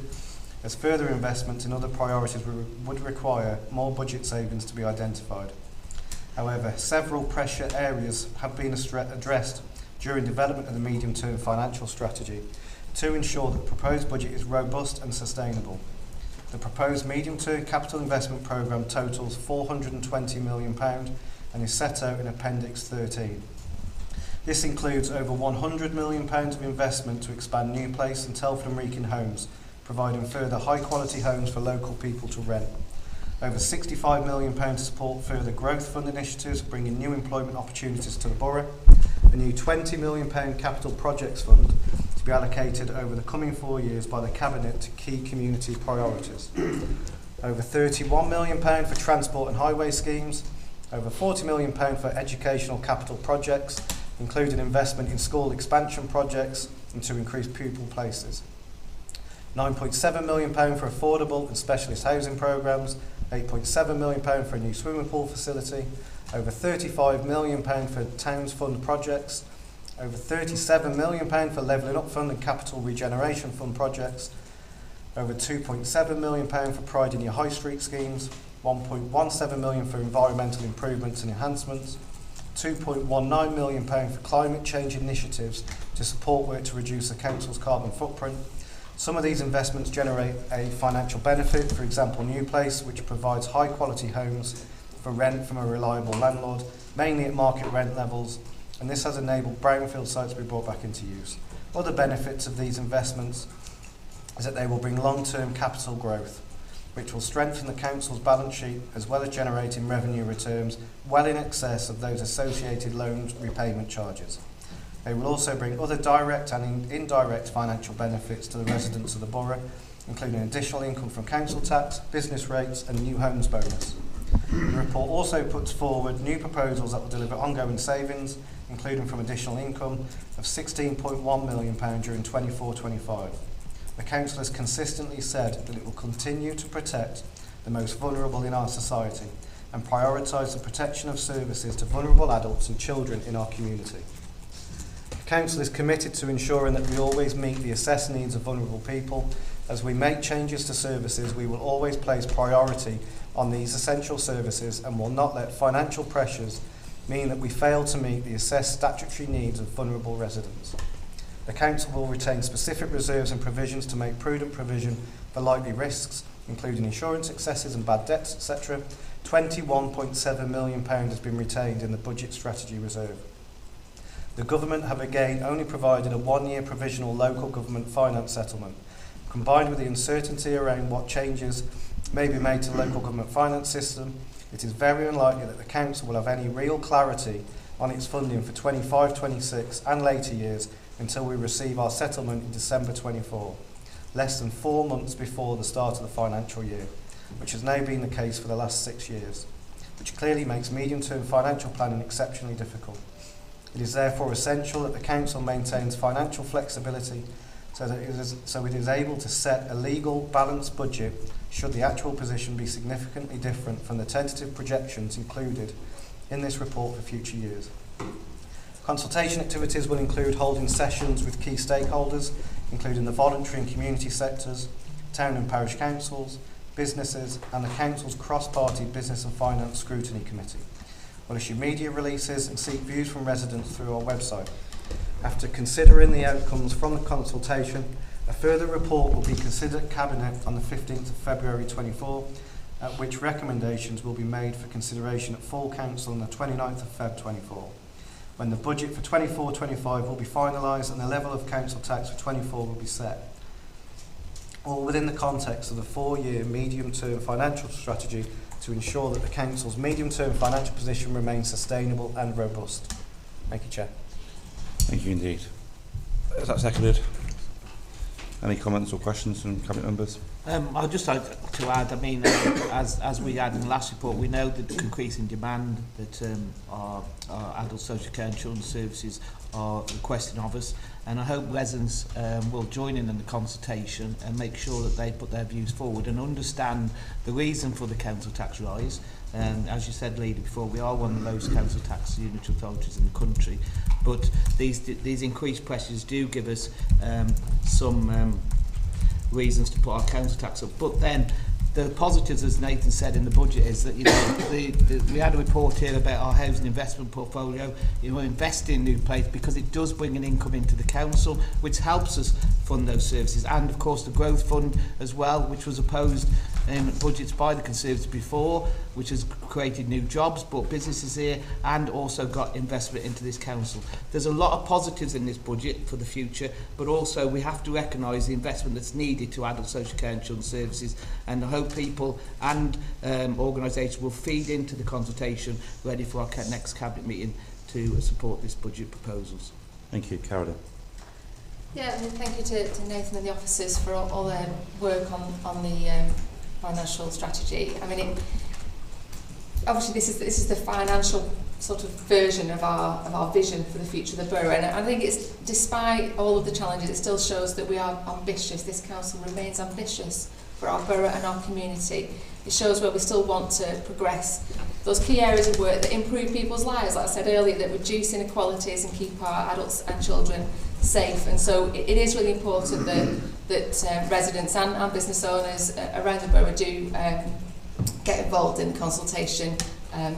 Speaker 7: as further investments in other priorities would require more budget savings to be identified. However, several pressure areas have been addressed during development of the medium-term financial strategy to ensure that the proposed budget is robust and sustainable. The proposed medium-term capital investment programme totals £420 million and is set out in Appendix 13. This includes over £100 million of investment to expand New Place and Telford Wrekin homes, providing further high-quality homes for local people to rent. Over £65 million to support further growth fund initiatives, bringing new employment opportunities to the Borough. A new £20 million capital projects fund to be allocated over the coming 4 years by the Cabinet to key community priorities. Over £31 million for transport and highway schemes. Over £40 million for educational capital projects, including investment in school expansion projects and to increase pupil places. £9.7 million for affordable and specialist housing programmes, £8.7 million for a new swimming pool facility, over £35 million for Towns Fund projects, over £37 million for Levelling Up Fund and Capital Regeneration Fund projects, over £2.7 million for Pride in Your High Street schemes, £1.17 million for environmental improvements and enhancements, £2.19 million for climate change initiatives to support work to reduce the Council's carbon footprint. Some of these investments generate a financial benefit, for example New Place, which provides high quality homes for rent from a reliable landlord, mainly at market rent levels, and this has enabled brownfield sites to be brought back into use. Other benefits of these investments is that they will bring long-term capital growth, which will strengthen the Council's balance sheet as well as generating revenue returns well in excess of those associated loan repayment charges. They will also bring other direct and indirect financial benefits to the residents of the Borough, including additional income from council tax, business rates and new homes bonus. The report also puts forward new proposals that will deliver ongoing savings, including from additional income of £16.1 million during 24-25. The Council has consistently said that it will continue to protect the most vulnerable in our society and prioritise the protection of services to vulnerable adults and children in our community. The Council is committed to ensuring that we always meet the assessed needs of vulnerable people. As we make changes to services, we will always place priority on these essential services and will not let financial pressures mean that we fail to meet the assessed statutory needs of vulnerable residents. The Council will retain specific reserves and provisions to make prudent provision for likely risks, including insurance excesses and bad debts, etc. £21.7 million has been retained in the Budget Strategy Reserve. The Government have again only provided a 1-year provisional local government finance settlement. Combined with the uncertainty around what changes may be made to the local government finance system, it is very unlikely that the Council will have any real clarity on its funding for 25-26 and later years until we receive our settlement in December 24, less than 4 months before the start of the financial year, which has now been the case for the last 6 years, which clearly makes medium-term financial planning exceptionally difficult. It is therefore essential that the Council maintains financial flexibility so it is able to set a legal, balanced budget should the actual position be significantly different from the tentative projections included in this report for future years. Consultation activities will include holding sessions with key stakeholders, including the voluntary and community sectors, town and parish councils, businesses, and the Council's cross-party Business and Finance Scrutiny Committee. We'll issue media releases and seek views from residents through our website. After considering the outcomes from the consultation, a further report will be considered at Cabinet on the 15th of February 24, at which recommendations will be made for consideration at full council on the 29th of Feb 24, when the budget for 24-25 will be finalised and the level of council tax for 24 will be set, all within the context of the 4-year medium-term financial strategy to ensure that the council's medium-term financial position remains sustainable and robust. Thank you, Chair.
Speaker 1: Thank you indeed. Is that seconded? Any comments or questions from Cabinet members?
Speaker 3: I'd just like to add, I mean, as we had in the last report, we know that the increase in demand that our adult social care and children's services are requesting of us, and I hope residents will join in the consultation and make sure that they put their views forward and understand the reason for the council tax rise. As you said, Leader, before, we are one of the lowest council tax unitary authorities in the country, but these increased pressures do give us some reasons to put our council tax up. But then the positives, as Nathan said in the budget, is that, you know, we had a report here about our housing investment portfolio. You know, investing in new place because it does bring an income into the council, which helps us fund those services. And of course the growth fund as well, which was opposed in budgets by the Conservatives before, which has created new jobs, brought businesses here, and also got investment into this council. There's a lot of positives in this budget for the future, but also we have to recognise the investment that's needed to adult social care and children's services, and I hope people and organisations will feed into the consultation ready for our next Cabinet meeting to support this budget proposals.
Speaker 1: Thank you. Carolyn.
Speaker 4: Yeah, and thank you to Nathan and the officers for all their work on the financial strategy. I mean, obviously this is the financial sort of version of our vision for the future of the borough, and I think it's, despite all of the challenges, it still shows that we are ambitious. This council remains ambitious for our borough and our community. It shows where we still want to progress those key areas of work that improve people's lives, like I said earlier, that reduce inequalities and keep our adults and children safe. And so it is really important that residents and business owners around the borough do get involved in the consultation,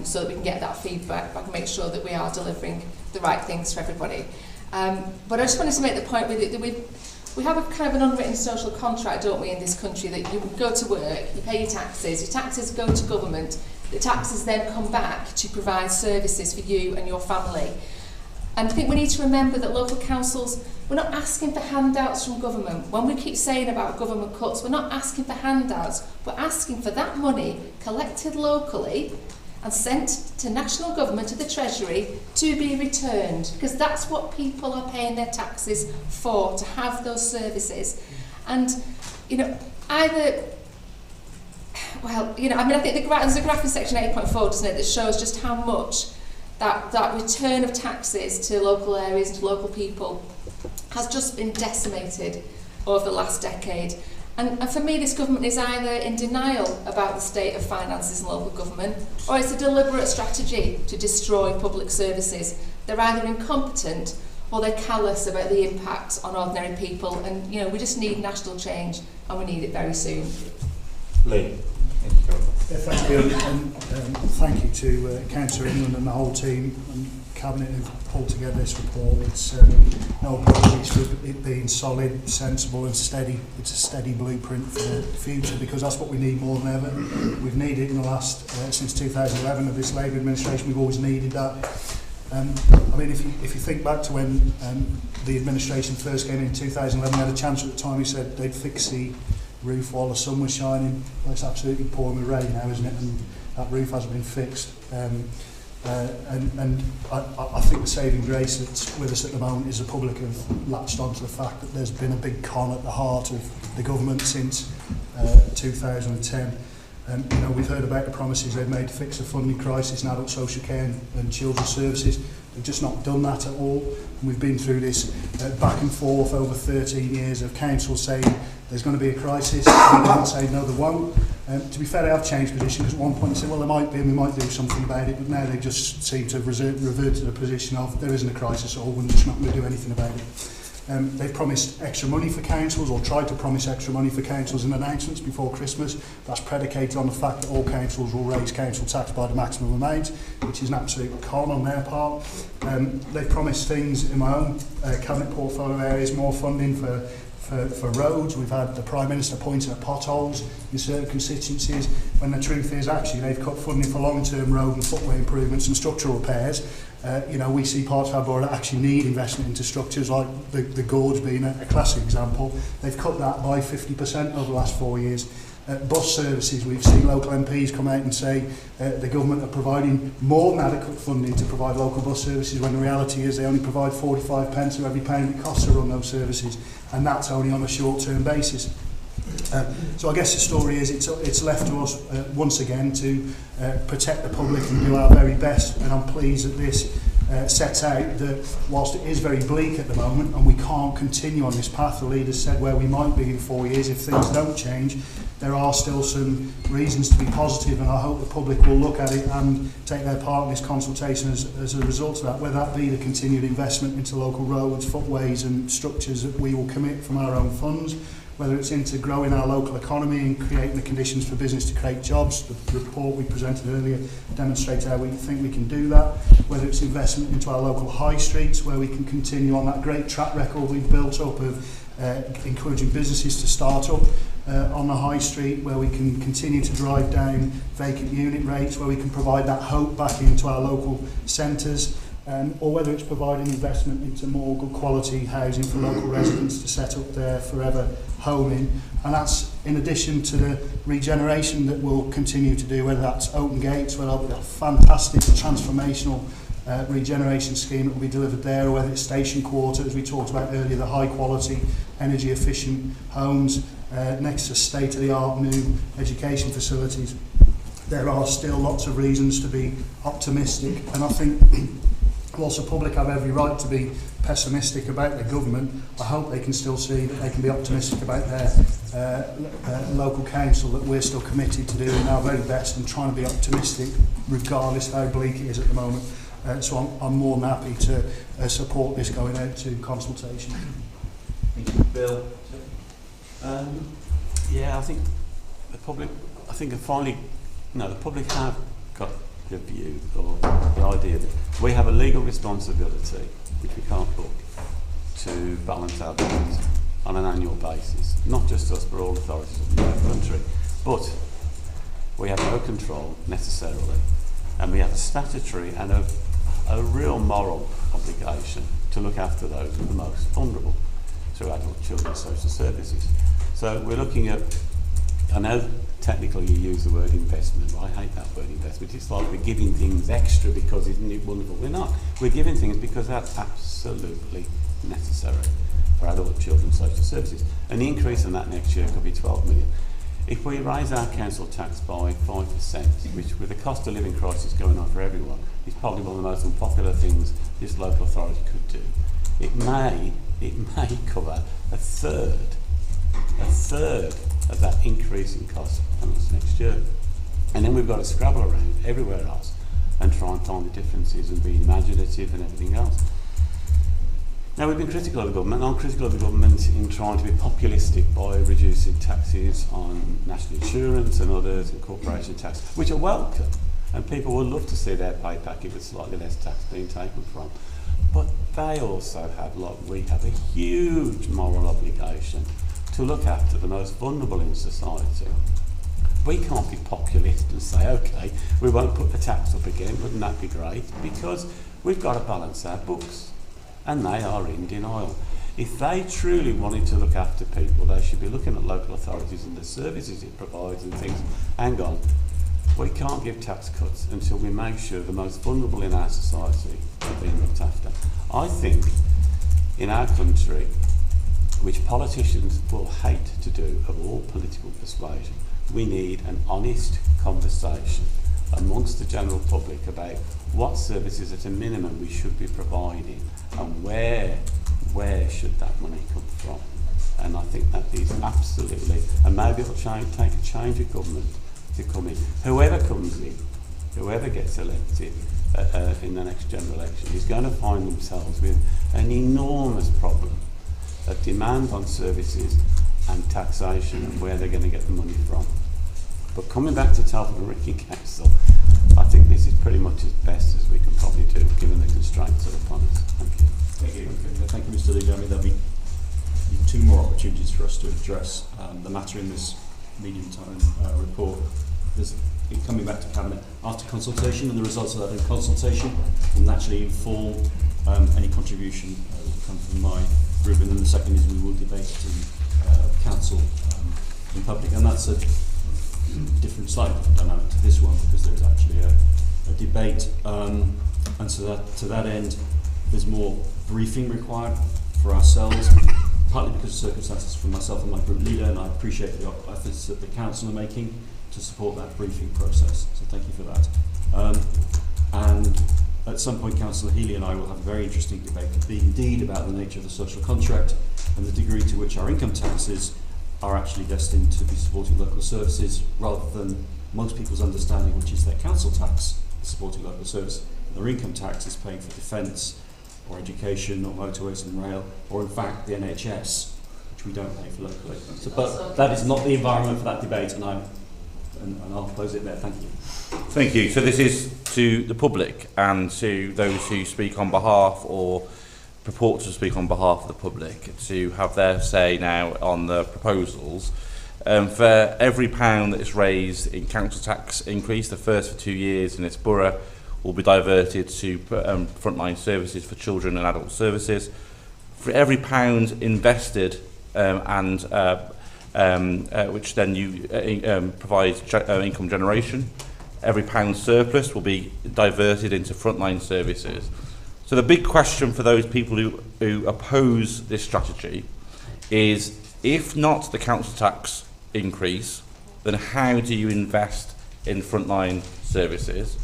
Speaker 4: so that we can get that feedback back and make sure that we are delivering the right things for everybody. But I just wanted to make the point with it that we have a kind of an unwritten social contract, don't we, in this country, that you go to work, you pay your taxes go to government, the taxes then come back to provide services for you and your family. And I think we need to remember that local councils, we're not asking for handouts from government. When we keep saying about government cuts, we're not asking for handouts, we're asking for that money collected locally and sent to national government, to the Treasury, to be returned, because that's what people are paying their taxes for, to have those services. And, you know, either, well, you know, I mean, I think there's a graph in section 8.4, doesn't it, that shows just how much that return of taxes to local areas and to local people has just been decimated over the last decade. And for me, this government is either in denial about the state of finances in local government, or it's a deliberate strategy to destroy public services. They're either incompetent or they're callous about the impact on ordinary people. And, you know, we just need national change, and we need it very soon.
Speaker 1: Lee.
Speaker 2: Thank you, and thank you to Councillor England and the whole team and Cabinet who've pulled together this report. It's no apologies for it being solid, sensible and steady. It's a steady blueprint for the future, because that's what we need more than ever. We've needed it in the last, since 2011 of this Labour administration, we've always needed that. I mean, if you think back to when the administration first came in 2011, we had a chance at the time, he said they'd fix the roof while the sun was shining. Well, it's absolutely pouring with rain now, isn't it? And that roof hasn't been fixed. And I think the saving grace that's with us at the moment is the public have latched onto the fact that there's been a big con at the heart of the government since 2010. You know, we've heard about the promises they've made to fix the funding crisis in adult social care and children's services. They've just not done that at all. And we've been through this back and forth over 13 years of council saying there's going to be a crisis, and then saying no, there won't. To be fair, they have changed position, because at one point they said, well, there might be and we might do something about it, but now they just seem to have reverted to the position of there isn't a crisis at all, we're just not going to do anything about it. They've promised extra money for councils, or tried to promise extra money for councils in announcements before Christmas. That's predicated on the fact that all councils will raise council tax by the maximum amount, which is an absolute con on their part. They've promised things in my own cabinet portfolio areas, more funding for for roads. We've had the Prime Minister pointing at potholes in certain constituencies, when the truth is actually they've cut funding for long-term road and footway improvements and structural repairs. You know, we see parts of our borough that actually need investment into structures, like the gorge being a classic example. They've cut that by 50% over the last 4 years. Bus services, we've seen local MPs come out and say the government are providing more than adequate funding to provide local bus services, when the reality is they only provide 45 pence of every pound it costs to run those services, and that's only on a short-term basis. So I guess the story is it's left to us once again to protect the public and do our very best, and I'm pleased that this sets out that whilst it is very bleak at the moment and we can't continue on this path, the leaders said where we might be in 4 years if things don't change, there are still some reasons to be positive, and I hope the public will look at it and take their part in this consultation as a result of that, whether that be the continued investment into local roads, footways and structures that we will commit from our own funds, whether it's into growing our local economy and creating the conditions for business to create jobs. The report we presented earlier demonstrates how we think we can do that, whether it's investment into our local high streets, where we can continue on that great track record we've built up of encouraging businesses to start up on the high street, where we can continue to drive down vacant unit rates, where we can provide that hope back into our local centres, or whether it's providing investment into more good quality housing for local residents to set up their forever home in. And that's in addition to the regeneration that we'll continue to do, whether that's open gates, whether that's a fantastic transformational regeneration scheme that will be delivered there, or whether it's station quarter, as we talked about earlier, the high quality energy efficient homes next to state-of-the-art new education facilities. There are still lots of reasons to be optimistic, and I think whilst the public have every right to be pessimistic about their government, I hope they can still see that they can be optimistic about their local council, that we're still committed to doing our very best and trying to be optimistic regardless of how bleak it is at the moment. So I'm more than happy to support this going out to consultation.
Speaker 6: Thank you, Bill.
Speaker 5: Yeah, I think the public, the public have got the view or the idea that we have a legal responsibility, which we can't book, to balance our budgets on an annual basis. Not just us, but all authorities of the country. But we have no control necessarily, and we have a statutory and a real moral obligation to look after those who are the most vulnerable through adult children's social services. So we're looking at, I know technically you use the word investment, but I hate that word investment. It's like we're giving things extra because isn't it wonderful? We're not. We're giving things because that's absolutely necessary for adult children's social services. An increase in that next year could be 12 million. If we raise our council tax by 5%, which with the cost of living crisis going on for everyone, is probably one of the most unpopular things this local authority could do. It may cover a third of that increase in cost next year. And then we've got to scrabble around everywhere else and try and find the differences and be imaginative and everything else. Now, we've been critical of the government. I'm critical of the government in trying to be populistic by reducing taxes on national insurance and others, and corporation tax, which are welcome, and people would love to see their pay packet with slightly less tax being taken from. But they also have, like we have, a huge moral obligation to look after the most vulnerable in society. We can't be populist and say, okay, we won't put the tax up again, wouldn't that be great? Because we've got to balance our books, and they are in denial. If they truly wanted to look after people, they should be looking at local authorities and the services it provides and things. Hang on, we can't give tax cuts until we make sure the most vulnerable in our society are being looked after. I think in our country, which politicians will hate to do of all political persuasion, we need an honest conversation amongst the general public about what services at a minimum we should be providing and where should that money come from. And I think that is absolutely, and maybe it'll take a change of government to come in. Whoever comes in, whoever gets elected in the next general election is going to find themselves with an enormous problem of demand on services and taxation and where they're going to get the money from. But coming back to Telford Wrekin Council, I think this is pretty much as best as we can probably do, given the constraints that are upon us. Thank you.
Speaker 6: Thank you, Mr. Leader. I mean, there'll be be 2 more opportunities for us to address the matter in this medium-term report. There's coming back to Cabinet after consultation, and the results of that consultation will naturally inform any contribution that will come from my group. And then the second is we will debate it in Council in public, and that's a different, slightly different dynamic to this one, because there's actually a debate, and so to that end, there's more briefing required for ourselves, partly because of circumstances for myself and my group leader, and I appreciate the efforts that the Council are making to support that briefing process, so thank you for that. And at some point, Councillor Healy and I will have a very interesting debate, indeed, about the nature of the social contract and the degree to which our income taxes are actually destined to be supporting local services, rather than most people's understanding, which is their council tax is supporting local service, and their income tax is paying for defence, or education, or motorways and rail, or in fact the NHS, which we don't pay for locally. So, but that is not the environment for that debate, and I'll close it there. Thank you.
Speaker 1: Thank you. So this is to the public and to those who speak on behalf or purport to speak on behalf of the public to have their say now on the proposals. For every pound that is raised in council tax increase, the first for 2 years in this borough, will be diverted to frontline services for children and adult services. For every pound invested which then provides income generation, every pound surplus will be diverted into frontline services. So the big question for those people who oppose this strategy is, if not the council tax increase, then how do you invest in frontline services?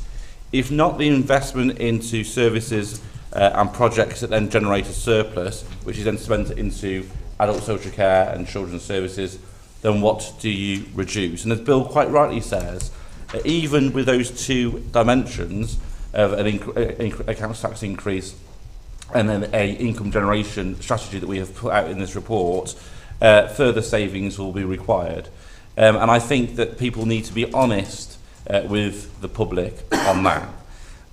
Speaker 1: If not the investment into services and projects that then generate a surplus, which is then spent into adult social care and children's services, then what do you reduce? And as Bill quite rightly says, even with those 2 dimensions of a council tax increase and then a income generation strategy that we have put out in this report, further savings will be required. And I think that people need to be honest with the public on that.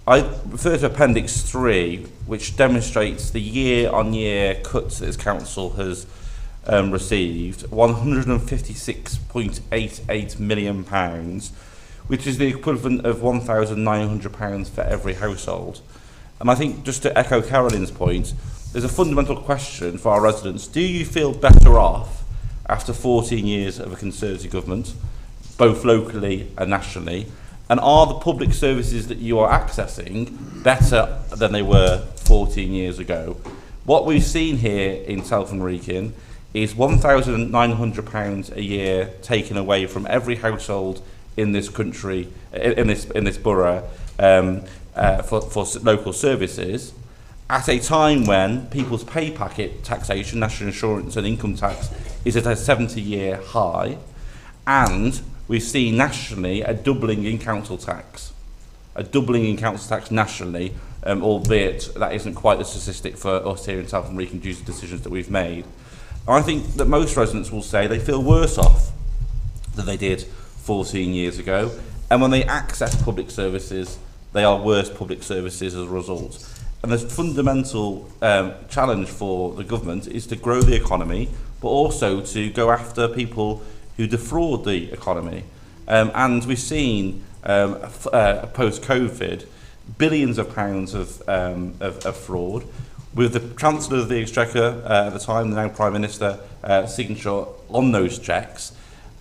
Speaker 1: I refer to Appendix 3, which demonstrates the year-on-year cuts that this council has received, £156.88 million, which is the equivalent of £1,900 for every household. And I think, just to echo Carolyn's point, there's a fundamental question for our residents. Do you feel better off after 14 years of a Conservative government, both locally and nationally? And are the public services that you are accessing better than they were 14 years ago? What we've seen here in Telford Wrekin is £1,900 a year taken away from every household in this country, in this borough, for local services, at a time when people's pay packet taxation, national insurance and income tax is at a 70-year high, and we've seen nationally a doubling in council tax. Nationally, albeit that isn't quite the statistic for us here in Telford Wrekin due to decisions that we've made. I think that most residents will say they feel worse off than they did 14 years ago, and when they access public services, they are worse public services as a result. And the fundamental challenge for the government is to grow the economy, but also to go after people who defraud the economy. And we've seen, post-COVID, billions of pounds of fraud, with the Chancellor of the Exchequer at the time, the now Prime Minister, signature on those cheques,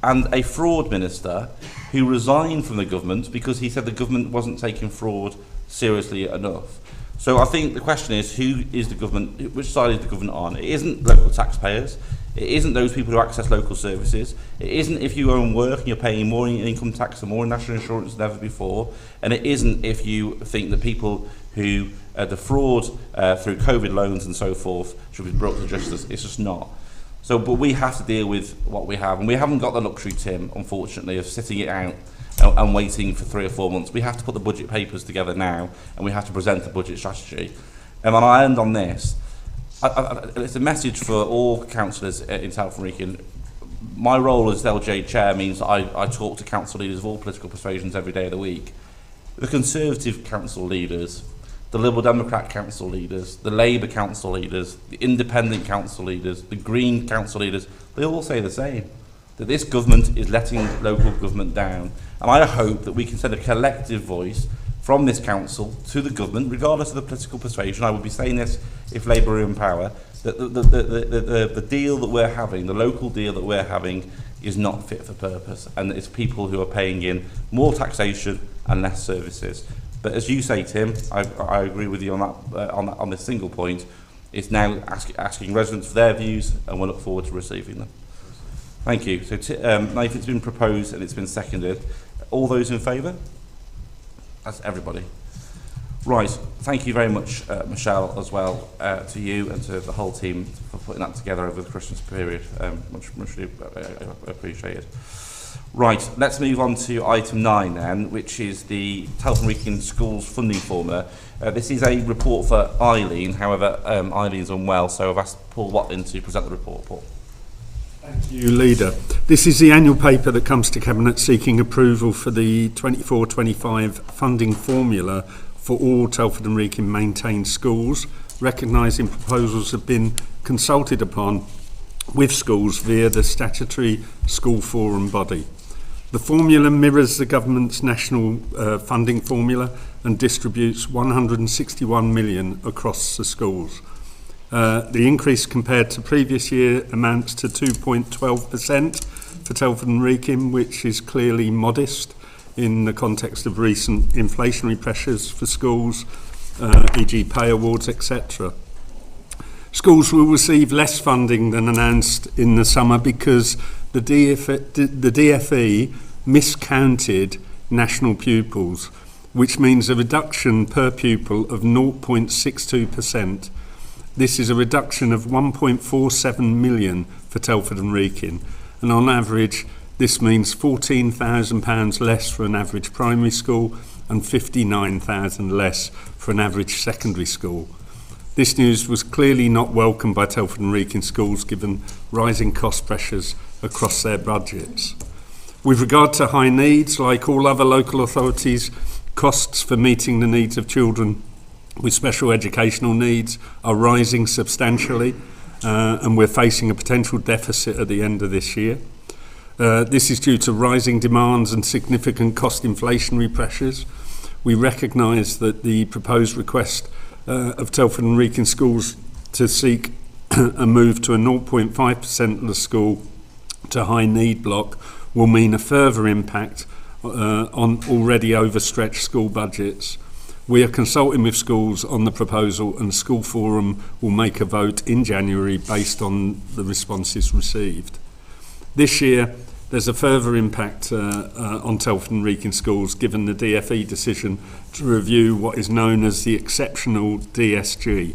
Speaker 1: and a fraud minister who resigned from the government because he said the government wasn't taking fraud seriously enough. So I think the question is, who is the government, which side is the government on? It isn't local taxpayers. It isn't those people who access local services. It isn't if you own work and you're paying more in income tax and more in national insurance than ever before. And it isn't if you think that people who defraud through COVID loans and so forth should be brought to justice. It's just not. So, but we have to deal with what we have. And we haven't got the luxury, Tim, unfortunately, of sitting it out and waiting for 3 or 4 months. We have to put the budget papers together now, and we have to present a budget strategy. And I end on this. It's a message for all councillors in Telford Wrekin. My role as LJ chair means I talk to council leaders of all political persuasions every day of the week. The Conservative council leaders the Liberal Democrat council leaders, the Labour council leaders, the Independent council leaders, the Green council leaders, they all say the same, that this government is letting local government down. And I hope that we can send a collective voice from this council to the government, regardless of the political persuasion. I would be saying this if Labour are in power, that the deal that we're having, the local deal that we're having, is not fit for purpose, and it's people who are paying in more taxation and less services. But as you say, Tim, I agree with you on that, on this single point. It's now asking residents for their views, and we look forward to receiving them. Thank you. So now if it's been proposed and it's been seconded, all those in favour? That's everybody. Right, thank you very much, Michelle, as well, to you and to the whole team for putting that together over the Christmas period. Much appreciated. Right, let's move on to item 9 then, which is the Telford Wrekin Schools funding formula. This is a report for Eileen, however, Eileen's unwell, so I've asked Paul Watling to present the report. Paul.
Speaker 8: Thank you, Leader. This is the annual paper that comes to Cabinet seeking approval for the 24-25 funding formula for all Telford and Wrekin maintained schools, recognising proposals have been consulted upon with schools via the statutory school forum body. The formula mirrors the government's national funding formula and distributes 161 million across the schools. The increase compared to previous year amounts to 2.12% for Telford and Wrekin, which is clearly modest in the context of recent inflationary pressures for schools, e.g. pay awards, etc. Schools will receive less funding than announced in the summer because the DFE miscounted national pupils, which means a reduction per pupil of 0.62%. This is a reduction of 1.47 million for Telford and Wrekin, and on average this means £14,000 less for an average primary school and £59,000 less for an average secondary school. This news was clearly not welcomed by Telford and Wrekin schools given rising cost pressures across their budgets. With regard to high needs, like all other local authorities, costs for meeting the needs of children with special educational needs are rising substantially, and we're facing a potential deficit at the end of this year. This is due to rising demands and significant cost inflationary pressures. We recognise that the proposed request of Telford and Wrekin schools to seek a move to a 0.5% of the school to high need block will mean a further impact on already overstretched school budgets. We are consulting with schools on the proposal, and School Forum will make a vote in January based on the responses received. This year, there's a further impact on Telford and Wrekin schools given the DFE decision to review what is known as the exceptional DSG,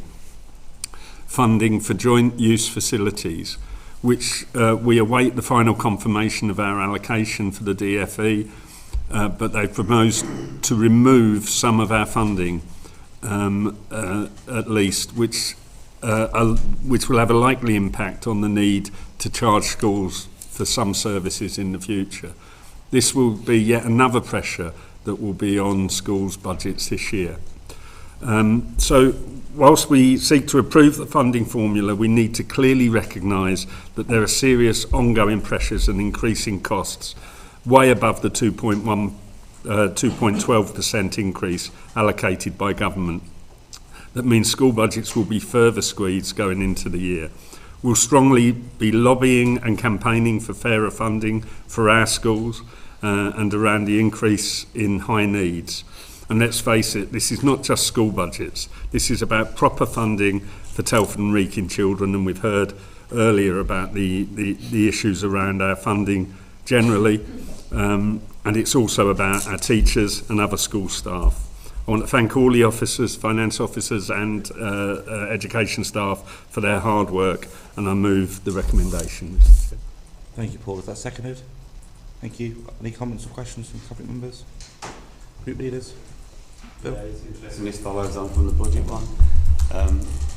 Speaker 8: funding for joint use facilities, which we await the final confirmation of our allocation for the DFE, but they've proposed to remove some of our funding, at least, which will have a likely impact on the need to charge schools for some services in the future. This will be yet another pressure that will be on schools' budgets this year. So whilst we seek to approve the funding formula, we need to clearly recognise that there are serious ongoing pressures and increasing costs, way above the 2.12% increase allocated by government. That means school budgets will be further squeezed going into the year. We'll strongly be lobbying and campaigning for fairer funding for our schools and around the increase in high needs. And let's face it, this is not just school budgets. This is about proper funding for Telford and Wrekin children, and we've heard earlier about the issues around our funding generally, and it's also about our teachers and other school staff. I want to thank all the officers, finance officers and education staff for their hard work, and I move the recommendation.
Speaker 1: Thank you, Paul. Is that seconded? Thank you. Any comments or questions from cabinet members? Group leaders? Bill?
Speaker 5: Yeah, it's interesting. This follows on from the budget one.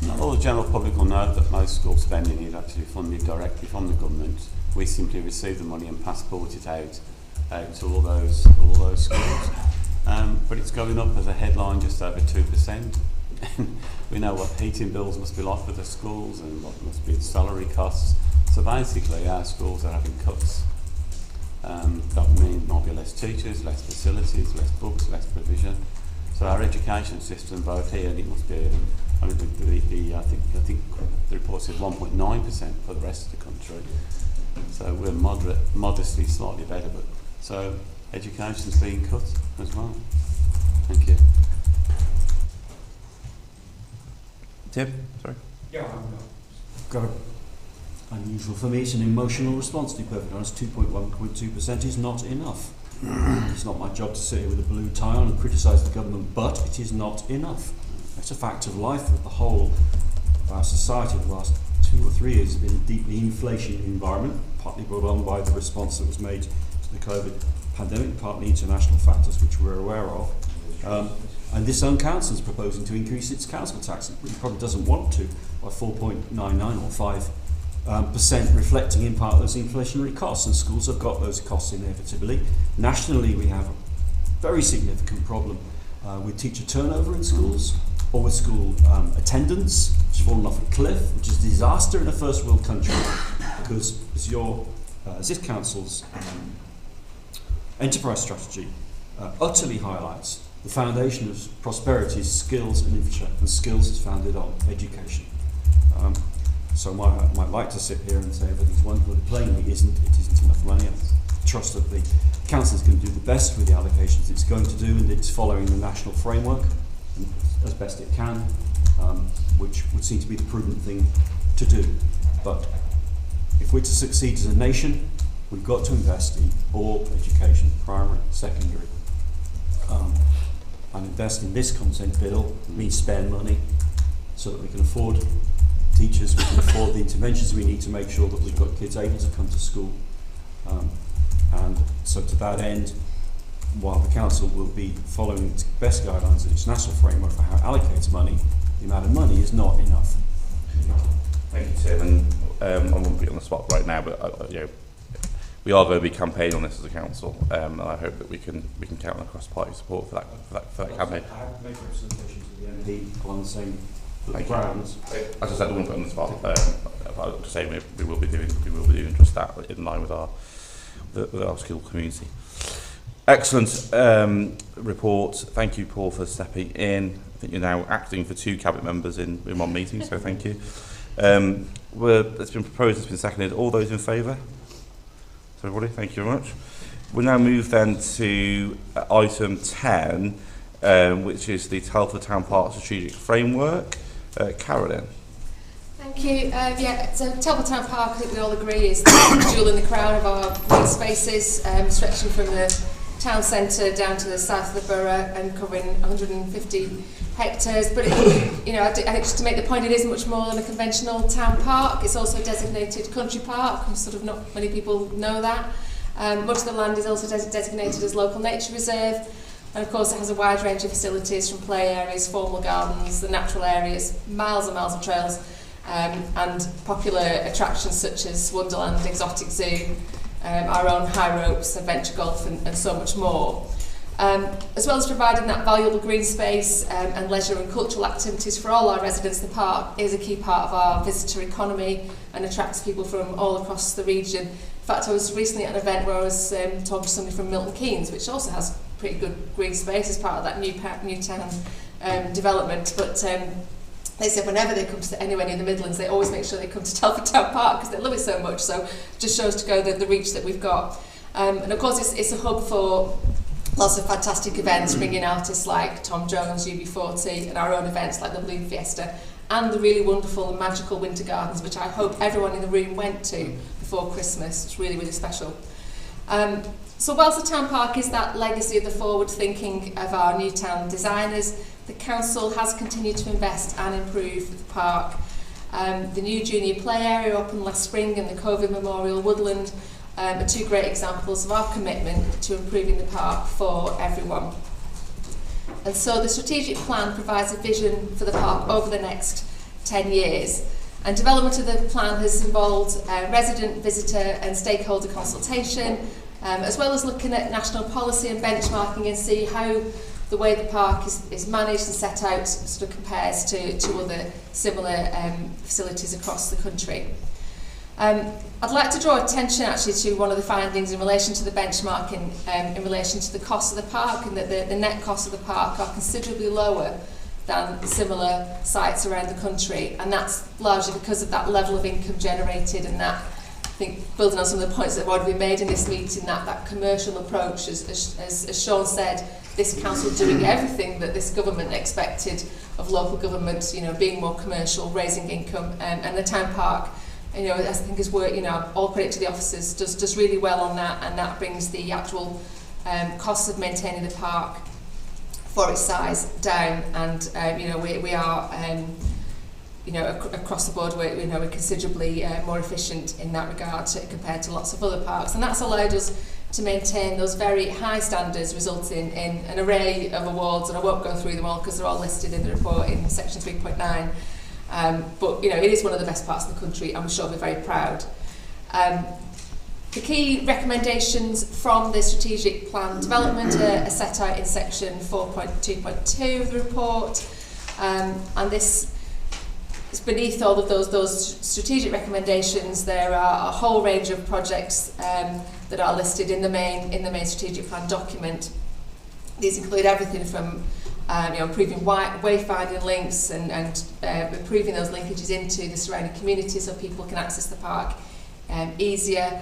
Speaker 5: Not all the general public will know that most school spending is actually funded directly from the government. We simply receive the money and passport it out to all those schools. But it's going up as a headline just over 2%. we know what heating bills must be like for the schools and what must be salary costs. So basically our schools are having cuts. That means might be less teachers, less facilities, less books, less provision. So our education system, both here and it must be, I mean, I think the report says 1.9% for the rest of the country. So we're modestly slightly better, but so education's being cut as well. Thank you.
Speaker 1: Tim, sorry.
Speaker 6: Yeah, I've got unusual for me. It's an emotional response, to be perfectly honest. 2.1.2% is not enough. It's not my job to sit here with a blue tie on and criticise the government, but it is not enough. It's a fact of life that the whole of our society the last 2 or 3 years has been a deeply inflationary environment, partly brought on by the response that was made to the COVID pandemic, partly international factors which we're aware of. And this own council is proposing to increase its council tax. It really probably doesn't want to, by 4.99 or 5%, reflecting in part those inflationary costs. And schools have got those costs inevitably. Nationally, we have a very significant problem with teacher turnover in schools, or with school attendance, which has fallen off a cliff, which is a disaster in a first world country, because as this council's enterprise strategy utterly highlights, the foundation of prosperity is skills and infrastructure, and skills is founded on education. So I might like to sit here and say everything's wonderful, but plainly it isn't enough money. I trust that the council is going to do the best with the allocations it's going to do, and it's following the national framework as best it can, which would seem to be the prudent thing to do. But if we're to succeed as a nation, we've got to invest in all education, primary, secondary. And invest in this content bill means spend money so that we can afford teachers, we can afford the interventions we need to make sure that we've got kids able to come to school. And so to that end, while the council will be following its best guidelines of its national framework for how it allocates money, the amount of money is not enough.
Speaker 1: Thank you, Tim. And I won't put you on the spot right now, but we are going to be campaigning on this as a council, and I hope that we can count on cross-party support for that campaign.
Speaker 6: I have made representations to the MP on the same grounds.
Speaker 1: As I said, I won't put on the spot. I'll just say we will be doing just that in line with our school community. Excellent report. Thank you, Paul, for stepping in. I think you're now acting for 2 cabinet members in one meeting, so thank you. It's been proposed, it's been seconded. All those in favour? So everybody, thank you very much. We'll now move then to item 10, which is the Telford Town Park Strategic Framework. Carolyn.
Speaker 4: Thank you. So Telford Town Park, I think we all agree, is the jewel in the crown of our green spaces, stretching from the town centre down to the south of the borough and covering 150 hectares. But I think just to make the point, it isn't much more than a conventional town park. It's also a designated country park, and sort of not many people know that. Much of the land is also designated as local nature reserve. And of course it has a wide range of facilities, from play areas, formal gardens, the natural areas, miles and miles of trails, and popular attractions such as Wonderland, Exotic Zoo, our own high ropes, adventure golf and so much more. As well as providing that valuable green space and leisure and cultural activities for all our residents, the park is a key part of our visitor economy and attracts people from all across the region. In fact, I was recently at an event where I was talking to somebody from Milton Keynes, which also has pretty good green space as part of that new town development. But they said whenever they come to anywhere near the Midlands, they always make sure they come to Telford Town Park because they love it so much. So just shows to go the reach that we've got. And of course, it's a hub for lots of fantastic events, bringing artists like Tom Jones, UB40, and our own events like the Balloon Fiesta, and the really wonderful and magical Winter Gardens, which I hope everyone in the room went to before Christmas. It's really, really special. So whilst the town park is that legacy of the forward thinking of our new town designers, the council has continued to invest and improve the park. The new junior play area opened last spring and the COVID Memorial Woodland are 2 great examples of our commitment to improving the park for everyone. And so the strategic plan provides a vision for the park over the next 10 years. And development of the plan has involved resident, visitor and stakeholder consultation, as well as looking at national policy and benchmarking and see how the way the park is managed and set out sort of compares to other similar facilities across the country. I'd like to draw attention actually to one of the findings in relation to the benchmarking in relation to the cost of the park, and that the net costs of the park are considerably lower than similar sites around the country, and that's largely because of that level of income generated, and that, I think, building on some of the points that have already been made in this meeting, that commercial approach, as Sean said, this council doing everything that this government expected of local government, you know, being more commercial, raising income, and the town park, you know, I think has worked, you know, all credit to the officers, does really well on that, and that brings the actual costs of maintaining the park for its size down, and you know, we are you know, across the board we're considerably more efficient in that regard compared to lots of other parks, and that's allowed us to maintain those very high standards, resulting in an array of awards, and I won't go through them all because they're all listed in the report in section 3.9. But you know, it is one of the best parts of the country, and I'm sure we're very proud. The key recommendations from the strategic plan development are set out in section 4.2.2 of the report, and this is beneath all of those strategic recommendations. There are a whole range of projects that are listed in the main strategic plan document. These include everything from you know, improving wayfinding links and improving those linkages into the surrounding community so people can access the park easier.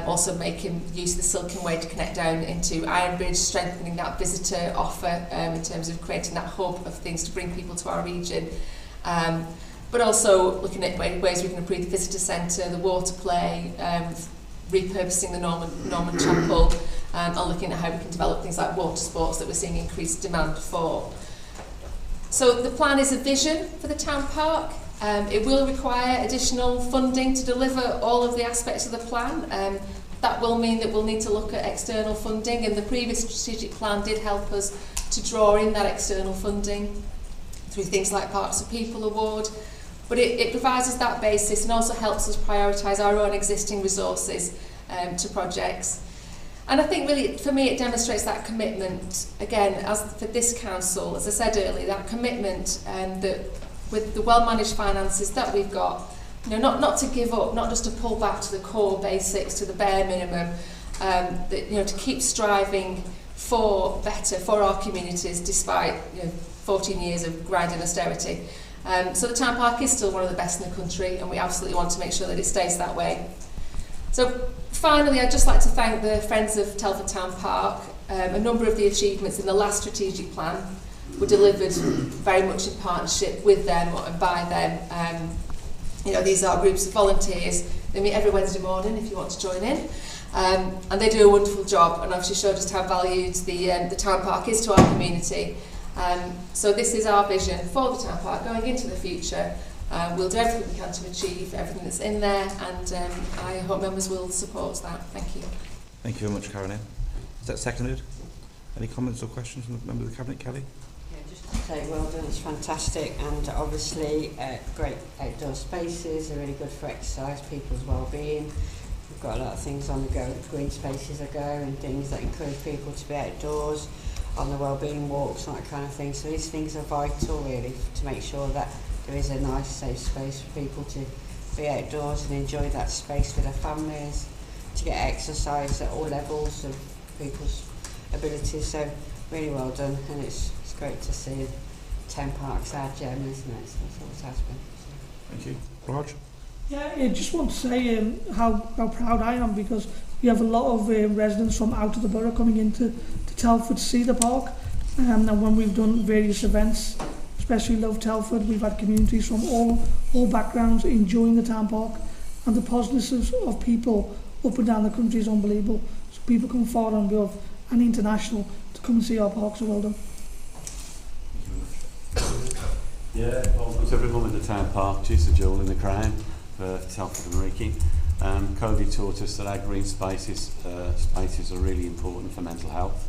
Speaker 4: Also making use of the Silken Way to connect down into Ironbridge, strengthening that visitor offer in terms of creating that hub of things to bring people to our region. But also looking at ways we can improve the visitor centre, the water play, repurposing the Norman Chapel, and looking at how we can develop things like water sports that we're seeing increased demand for. So the plan is a vision for the town park. It will require additional funding to deliver all of the aspects of the plan. That will mean that we'll need to look at external funding, and the previous strategic plan did help us to draw in that external funding through things like Parks for People Award. But it provides us that basis and also helps us prioritise our own existing resources to projects. And I think really, for me, it demonstrates that commitment, again, as for this council, as I said earlier, that commitment that with the well-managed finances that we've got, you know, not to give up, not just to pull back to the core basics, to the bare minimum, that, you know, to keep striving for better for our communities despite, you know, 14 years of grinding austerity. So the town park is still one of the best in the country, and we absolutely want to make sure that it stays that way. So finally, I'd just like to thank the Friends of Telford Town Park. A number of the achievements in the last strategic plan were delivered very much in partnership with them and by them. You know, these are groups of volunteers. They meet every Wednesday morning if you want to join in. And they do a wonderful job, and obviously show just how valued the town park is to our community. So this is our vision for the town park going into the future. We'll do everything we can to achieve everything that's in there, and I hope members will support that. Thank you.
Speaker 11: Thank you very much, Caroline. Is that seconded? Any comments or questions from the member of the Cabinet, Kelly?
Speaker 9: Yeah, just to say well done, it's fantastic, and obviously great outdoor spaces are really good for exercise, people's well-being. We've got a lot of things on the go, green spaces are go, and things that encourage people to be outdoors, on the wellbeing walks and that kind of thing. So these things are vital really to make sure that there is a nice safe space for people to be outdoors and enjoy that space with their families, to get exercise at all levels of people's abilities. So really well done, and it's great to see 10 parks our gem, isn't it? So that's always has been. So.
Speaker 11: Thank you. Raj?
Speaker 10: Yeah, I just want to say how proud I am, because we have a lot of residents from out of the borough coming into Telford to see the park, and when we've done various events, especially Love Telford, we've had communities from all backgrounds enjoying the town park, and the positiveness of people up and down the country is unbelievable. So people come far and above and international to come and see our park, so well done.
Speaker 5: Yeah, welcome to everyone at the town park. She's the jewel in the crown for Telford and Wrekin. COVID taught us that our green spaces are really important for mental health,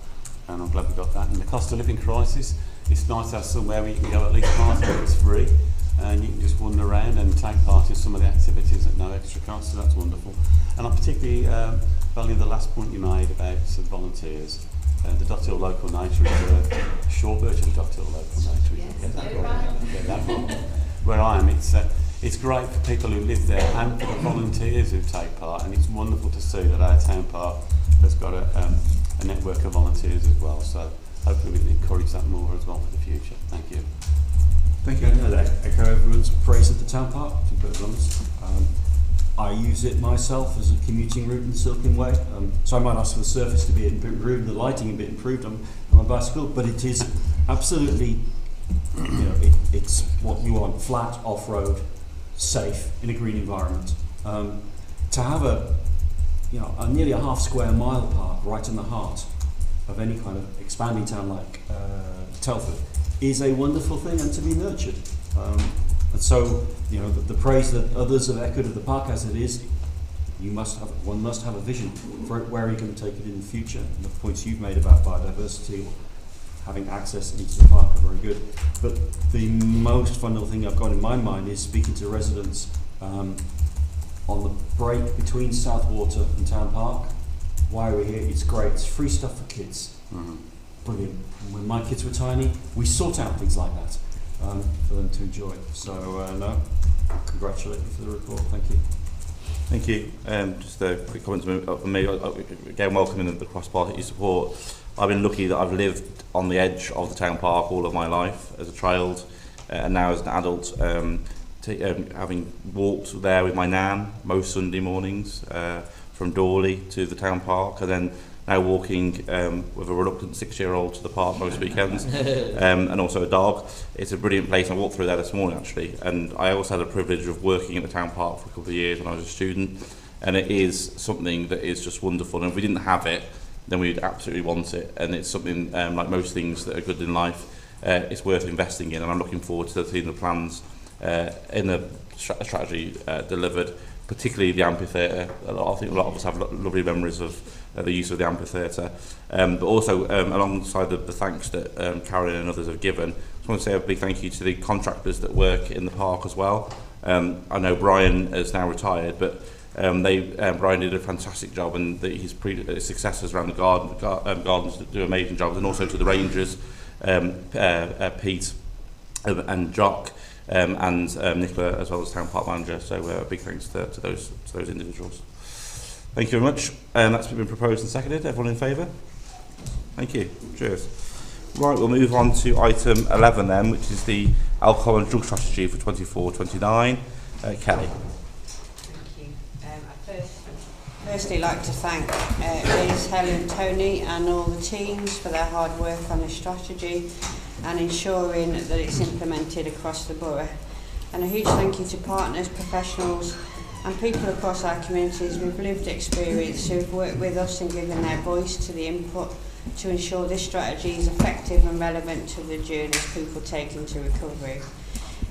Speaker 5: and I'm glad we got that. And the cost of living crisis, it's nice to have somewhere where you can go at least half where it's free, and you can just wander around and take part in some of the activities at no extra cost, so that's wonderful. And I particularly value the last point you made about the volunteers. the Dothill Local Nature Reserve, a short version of Dothill Local Nature Reserve. Get that right. Get that right. Where I am, it's great for people who live there and for the volunteers who take part, and it's wonderful to see that our town park has got a network of volunteers as well. So hopefully we can encourage that more as well for the future. Thank you.
Speaker 6: Thank you. I know that echo everyone's praise of the town park, to be quite honest. I use it myself as a commuting route in the Silken Way. So I might ask for the surface to be improved, the lighting a bit improved on my bicycle, but it is absolutely, it's what you want, flat, off-road, safe, in a green environment. To have a nearly a half square mile park right in the heart of any kind of expanding town like Telford is a wonderful thing and to be nurtured. And so, the praise that others have echoed of the park as it is, one must have a vision for it, where are you going to take it in the future. And the points you've made about biodiversity, having access into the park are very good. But the most fundamental thing I've got in my mind is speaking to residents on the break between Southwater and Town Park. Why are we here? It's great. It's free stuff for kids. Mm-hmm. Brilliant. And when my kids were tiny, we sought out things like that for them to enjoy. So, congratulate you for the report. Thank you.
Speaker 11: Thank you. Just a quick comment from me. Again, welcoming the cross-party support. I've been lucky that I've lived on the edge of the town park all of my life as a child, and now as an adult, having walked there with my nan most Sunday mornings from Dorley to the town park, and then now walking with a reluctant 6-year-old to the park most weekends, and also a dog. It's a brilliant place. I walked through there this morning actually, and I also had the privilege of working at the town park for a couple of years when I was a student, and it is something that is just wonderful. And if we didn't have it, then we'd absolutely want it. And it's something like most things that are good in life, it's worth investing in. And I'm looking forward to seeing the plans in the strategy delivered, particularly the amphitheatre. I think a lot of us have lovely memories of the use of the amphitheatre. But also, alongside the thanks that Karen and others have given, I just want to say a big thank you to the contractors that work in the park as well. I know Brian is now retired, but Brian did a fantastic job, and his successors around the gardens do amazing jobs, and also to the rangers, Pete and Jock, and Nicola, as well as town park manager. So big thanks to those individuals. Thank you very much. That's been proposed and seconded. Everyone in favour? Thank you. Cheers. Right, we'll move on to item 11 then, which is the alcohol and drug strategy for 24-29. Kelly.
Speaker 9: Firstly, like to thank Liz, Helen, Tony and all the teams for their hard work on this strategy and ensuring that it's implemented across the borough. And a huge thank you to partners, professionals and people across our communities with lived experience who have worked with us and given their voice to the input to ensure this strategy is effective and relevant to the journeys people take into recovery.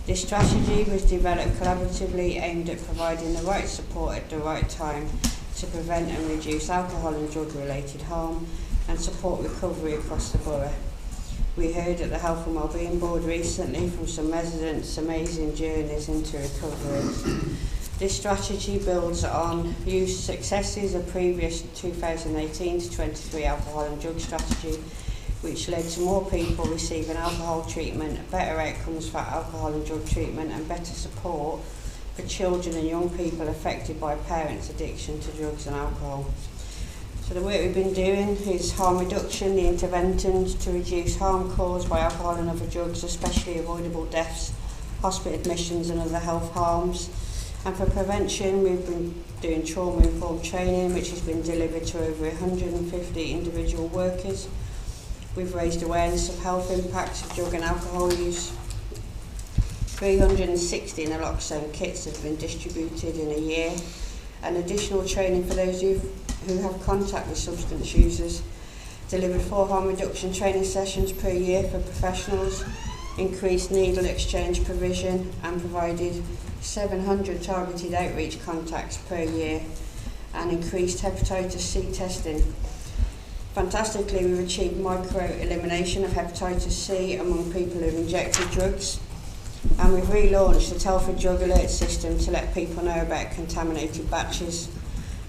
Speaker 9: This strategy was developed collaboratively, aimed at providing the right support at the right time to prevent and reduce alcohol and drug related harm and support recovery across the borough. We heard at the Health and Wellbeing Board recently from some residents amazing journeys into recovery. This strategy builds on youth successes of previous 2018 to 23 alcohol and drug strategy, which led to more people receiving alcohol treatment, better outcomes for alcohol and drug treatment and better support for children and young people affected by parents' addiction to drugs and alcohol. So the work we've been doing is harm reduction, the interventions to reduce harm caused by alcohol and other drugs, especially avoidable deaths, hospital admissions and other health harms. And for prevention, we've been doing trauma-informed training, which has been delivered to over 150 individual workers. We've raised awareness of health impacts of drug and alcohol use. 360 naloxone kits have been distributed in a year, and additional training for those who have contact with substance users. Delivered 4 harm reduction training sessions per year for professionals, increased needle exchange provision, and provided 700 targeted outreach contacts per year, and increased hepatitis C testing. Fantastically, we've achieved micro-elimination of hepatitis C among people who've injected drugs, and we've relaunched the Telford Drug Alert system to let people know about contaminated batches.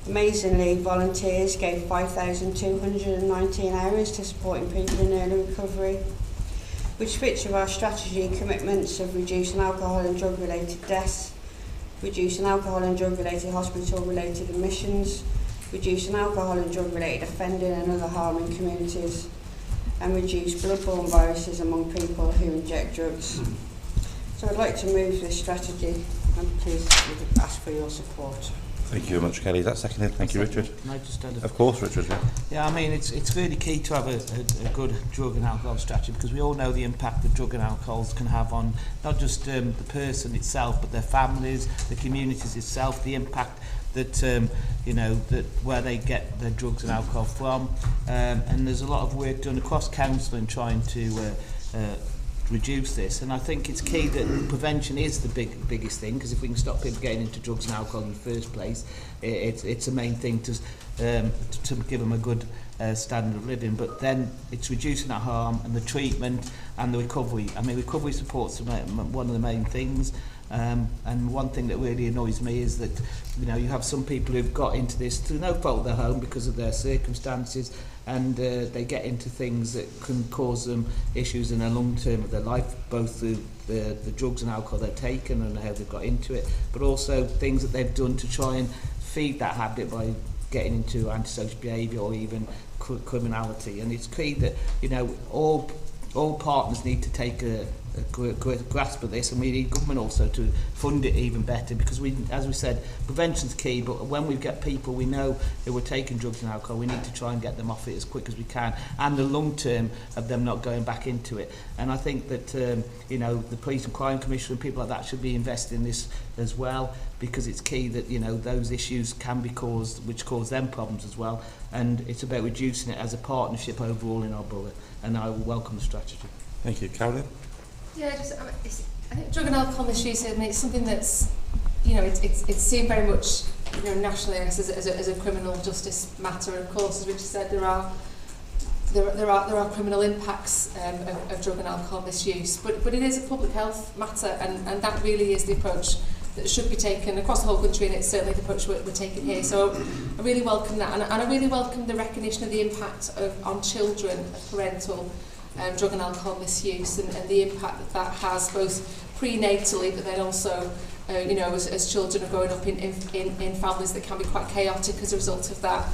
Speaker 9: Amazingly, volunteers gave 5,219 hours to supporting people in early recovery, which fits with our strategy commitments of reducing alcohol and drug related deaths, reducing alcohol and drug related hospital related admissions, reducing alcohol and drug related offending and other harm in communities, and reduce bloodborne viruses among people who inject drugs. So I'd like to move this strategy and please ask for your support.
Speaker 11: Thank you very much, Kelly. Is that seconded? Thank you, Richard.
Speaker 3: Can I just add
Speaker 11: Of course, Richard. Yeah.
Speaker 3: Yeah, I mean, it's really key to have a good drug and alcohol strategy, because we all know the impact that drug and alcohols can have on not just the person itself, but their families, the communities itself, the impact that you know, that where they get their drugs and alcohol from, and there's a lot of work done across council in trying to reduce this, and I think it's key that prevention is the biggest thing, because if we can stop people getting into drugs and alcohol in the first place, it's a main thing to give them a good standard of living. But then it's reducing that harm and the treatment and the recovery. I mean, recovery support's one of the main things. And one thing that really annoys me is that, you know, you have some people who've got into this through no fault of their own because of their circumstances, and they get into things that can cause them issues in the long term of their life, both through the drugs and alcohol they've taken and how they've got into it, but also things that they've done to try and feed that habit by getting into antisocial behaviour or even criminality. And it's key that, you know, all partners need to take a grasp of this, and we need government also to fund it even better, because we, as we said, prevention's key, but when we get people we know who are taking drugs and alcohol, we need to try and get them off it as quick as we can, and the long term of them not going back into it. And I think that you know, the Police and Crime Commission and people like that should be invested in this as well, because it's key that, you know, those issues can be caused, which cause them problems as well, and it's about reducing it as a partnership overall in our borough, and I will welcome the strategy.
Speaker 11: Thank you, Carolyn.
Speaker 4: Yeah, I think drug and alcohol misuse, I mean, it's something that's, you know, it's seen very much, you know, nationally as a criminal justice matter. And of course, as Richard said, there are criminal impacts of drug and alcohol misuse, but it is a public health matter, and that really is the approach that should be taken across the whole country, and it's certainly the approach we're taking here. So I really welcome that, and I really welcome the recognition of the impact on children of parental drug and alcohol misuse, and the impact that has both prenatally, but then also you know, as children are growing up in families that can be quite chaotic as a result of that.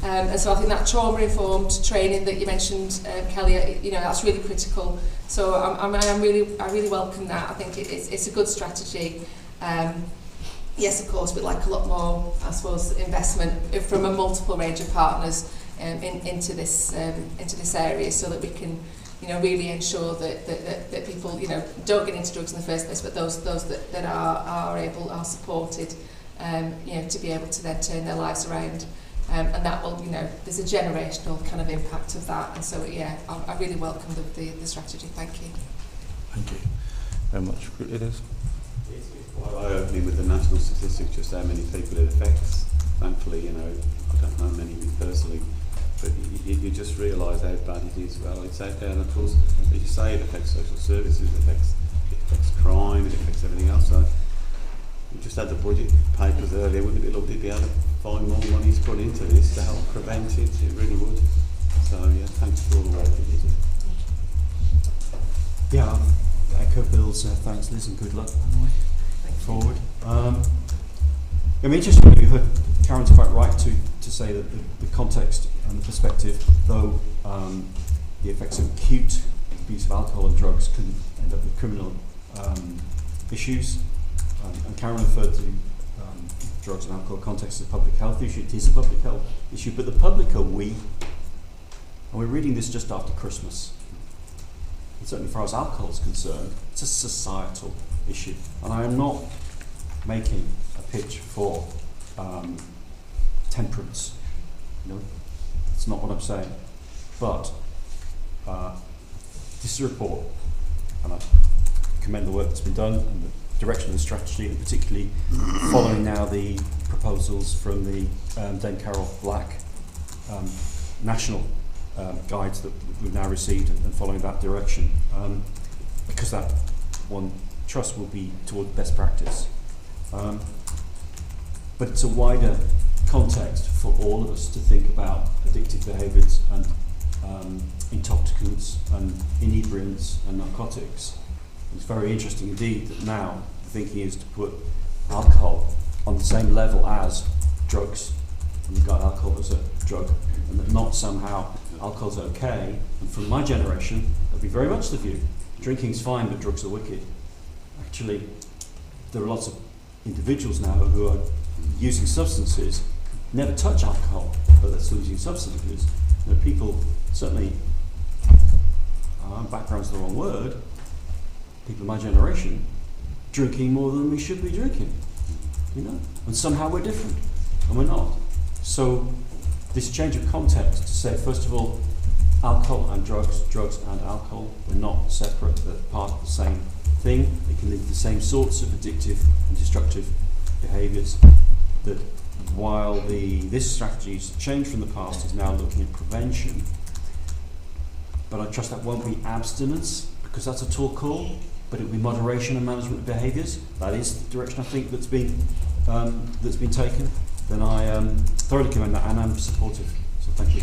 Speaker 4: And so I think that trauma-informed training that you mentioned, Kelly, you know, that's really critical. So I really welcome that. I think it's a good strategy. Yes, of course, we'd like a lot more, I suppose, investment from a multiple range of partners into this area, so that we can, you know, really ensure that people, you know, don't get into drugs in the first place, but those that are supported, you know, to be able to then turn their lives around, and that will, you know, there's a generational kind of impact of that, and so yeah, I really welcome the strategy. Thank you.
Speaker 11: Thank you very much. It is.
Speaker 5: It's quite eye-opening with the national statistics, just how many people it affects. Thankfully, you know, I don't know many personally, but you just realise how bad it is. Well, it's out there, and of course, as you say, it affects social services, it affects crime, it affects everything else. So we just had the budget papers earlier. Wouldn't it be lovely to be able to find more money to put into this to help prevent it? It really would. So yeah, thanks for all the work you did.
Speaker 6: Yeah, echo Bill's thanks, Liz, and good luck forward. I'm interested, you heard Karen's quite right to say that the context and the perspective, though the effects of acute abuse of alcohol and drugs can end up with criminal issues. And Karen referred to drugs and alcohol context as a public health issue. It is a public health issue, but the public are we. And we're reading this just after Christmas. And certainly, as far as alcohol is concerned, it's a societal issue. And I am not making a pitch for temperance. You know, it's not what I'm saying. But this is a report, and I commend the work that's been done and the direction of the strategy, and particularly following now the proposals from the Dame Carol Black national guides that we've now received, and following that direction, because that one trust will be toward best practice. But it's a wider context for all of us to think about addictive behaviours and intoxicants and inebriants and narcotics. It's very interesting indeed that now the thinking is to put alcohol on the same level as drugs, and regard alcohol as a drug, and that not somehow alcohol's okay. And from my generation, that'd be very much the view. Drinking's fine, but drugs are wicked. Actually, there are lots of individuals now who are using substances, never touch alcohol, but they're still using substances. You know, people, certainly, background's the wrong word, people of my generation, drinking more than we should be drinking, you know, and somehow we're different, and we're not. So this change of context to say, first of all, alcohol and drugs, drugs and alcohol, we're not separate, they're part of the same thing. They can lead to the same sorts of addictive and destructive behaviours. That while this strategy's changed from the past, is now looking at prevention, but I trust that won't be abstinence, because that's a tall call, but it'll be moderation and management of behaviours. That is the direction I think that's been taken. Then I thoroughly commend that, and I'm supportive. So thank you.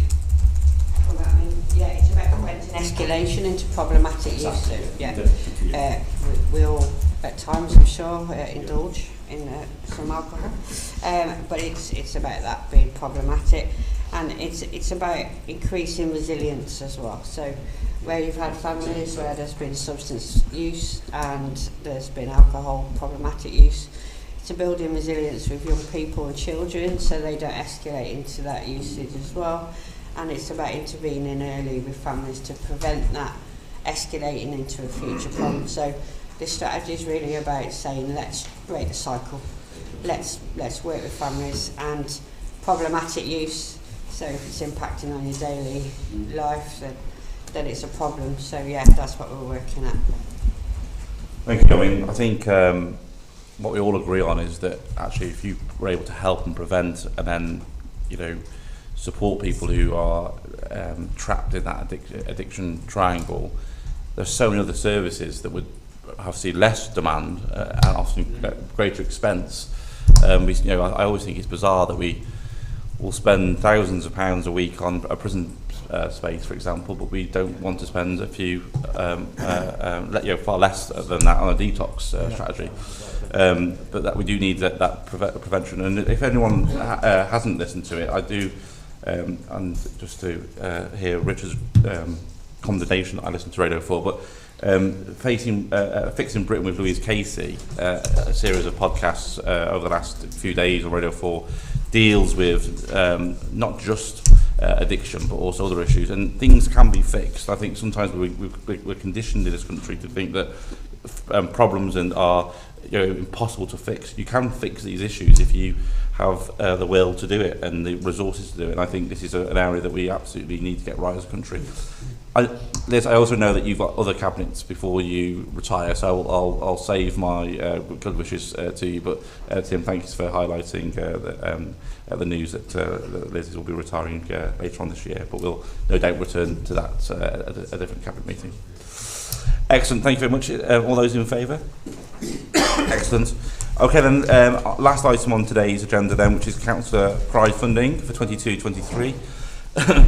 Speaker 9: Well, I mean, yeah, it's about preventing escalation into problematic use. Yeah, we all, at times, I'm sure, indulge in some alcohol, but it's about that being problematic, and it's about increasing resilience as well. So, where you've had families where there's been substance use and there's been alcohol problematic use, to build in resilience with young people and children so they don't escalate into that usage as well. And it's about intervening early with families to prevent that escalating into a future problem. So this strategy is really about saying, let's break the cycle, let's work with families, and problematic use, so if it's impacting on your daily life, then it's a problem. So yeah, that's what we're working at.
Speaker 1: Thank you. I mean, I think what we all agree on is that actually if you were able to help and prevent, and then, you know, support people who are trapped in that addiction triangle, there's so many other services that would have seen less demand and often greater expense. I always think it's bizarre that we will spend thousands of pounds a week on a prison space, for example, but we don't want to spend a few, far less than that on a detox strategy. But that we do need that prevention. And if anyone hasn't listened to it, I do, and just to hear Richard's condemnation, I listened to Radio 4, but Fixing Britain with Louise Casey, a series of podcasts over the last few days on Radio 4, deals with not just addiction but also other issues, and things can be fixed. I think sometimes we're conditioned in this country to think that problems are impossible to fix. You can fix these issues if you have the will to do it and the resources to do it, and I think this is an area that we absolutely need to get right as a country. Liz, I also know that you've got other cabinets before you retire, so I'll save my good wishes to you. But Tim, thank you for highlighting the news that Liz will be retiring later on this year. But we'll no doubt return to that at a different cabinet meeting. Excellent, thank you very much. All those in favour? Excellent. Okay then, last item on today's agenda then, which is Councillor Pride funding for 22-23.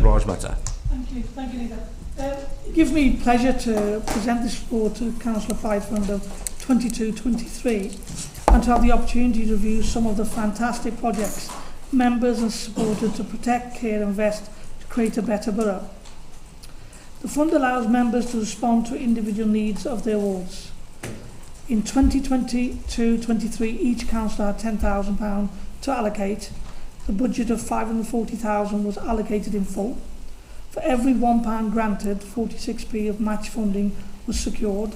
Speaker 1: Raj Mehta.
Speaker 10: Thank you, Nita. It gives me pleasure to present this report to Councillor Pride Fund of 22-23 and to have the opportunity to review some of the fantastic projects members have supported to protect, care and invest to create a better borough. The fund allows members to respond to individual needs of their wards. In 2022-23, each councillor had £10,000 to allocate. The budget of £540,000 was allocated in full. For every £1 granted, 46p of match funding was secured.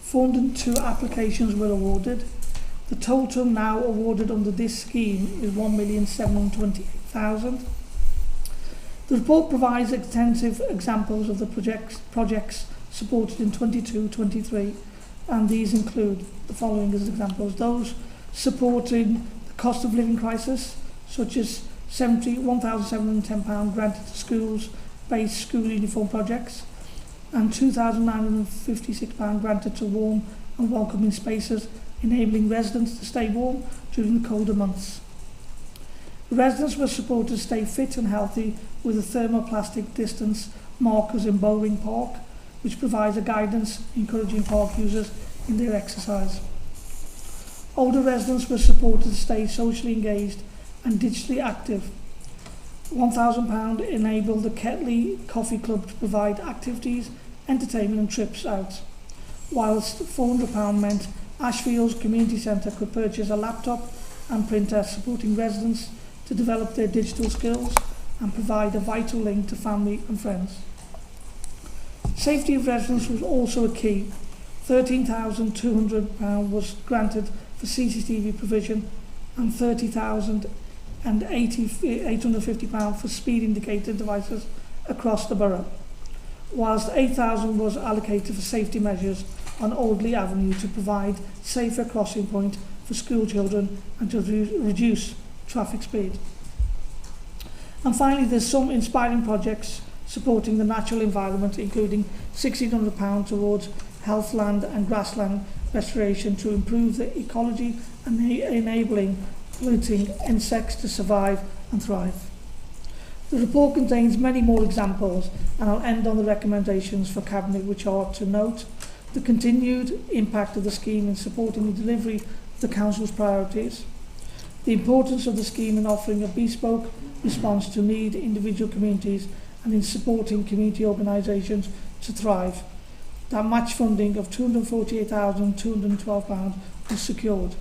Speaker 10: 402 applications were awarded. The total now awarded under this scheme is £1,728,000. The report provides extensive examples of the projects supported in 22-23, and these include the following as examples: those supporting the cost of living crisis, such as £1,710 granted to schools-based school uniform projects, and £2,956 granted to warm and welcoming spaces, enabling residents to stay warm during the colder months. Residents were supported to stay fit and healthy with the thermoplastic distance markers in Bowring Park, which provides a guidance encouraging park users in their exercise. Older residents were supported to stay socially engaged and digitally active. £1,000 enabled the Ketley Coffee Club to provide activities, entertainment and trips out, whilst £400 meant Ashfield's Community Centre could purchase a laptop and printer supporting residents to develop their digital skills and provide a vital link to family and friends. Safety of residents was also a key. £13,200 was granted for CCTV provision and £30,850 for speed indicator devices across the borough, whilst £8,000 was allocated for safety measures on Audley Avenue to provide safer crossing point for school children and to reduce traffic speed. And finally, there's some inspiring projects supporting the natural environment, including £1,600 towards heathland and grassland restoration to improve the ecology and enabling polluting insects to survive and thrive. The report contains many more examples, and I'll end on the recommendations for Cabinet, which are to note the continued impact of the scheme in supporting the delivery of the Council's priorities, the importance of the scheme in offering a bespoke response to need individual communities and in supporting community organisations to thrive. That match funding of £248,212 was secured,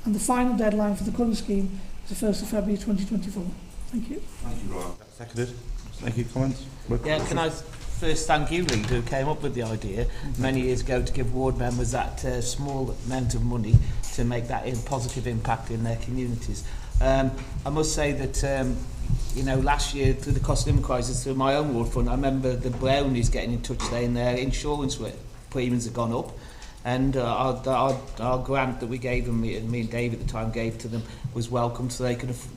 Speaker 10: and the final deadline for the current scheme is the 1st of February 2024. Thank you.
Speaker 11: Thank you, Roy. Seconded. Thank you. Comments?
Speaker 3: Yeah, can I first thank you, Lee, who came up with the idea many years ago to give ward members that small amount of money to make that positive impact in their communities. I must say that last year through the cost of living crisis through my own ward fund, I remember the Brownies getting in touch saying their insurance premiums had gone up, and our grant that we gave them, me and Dave at the time gave to them, was welcome, so they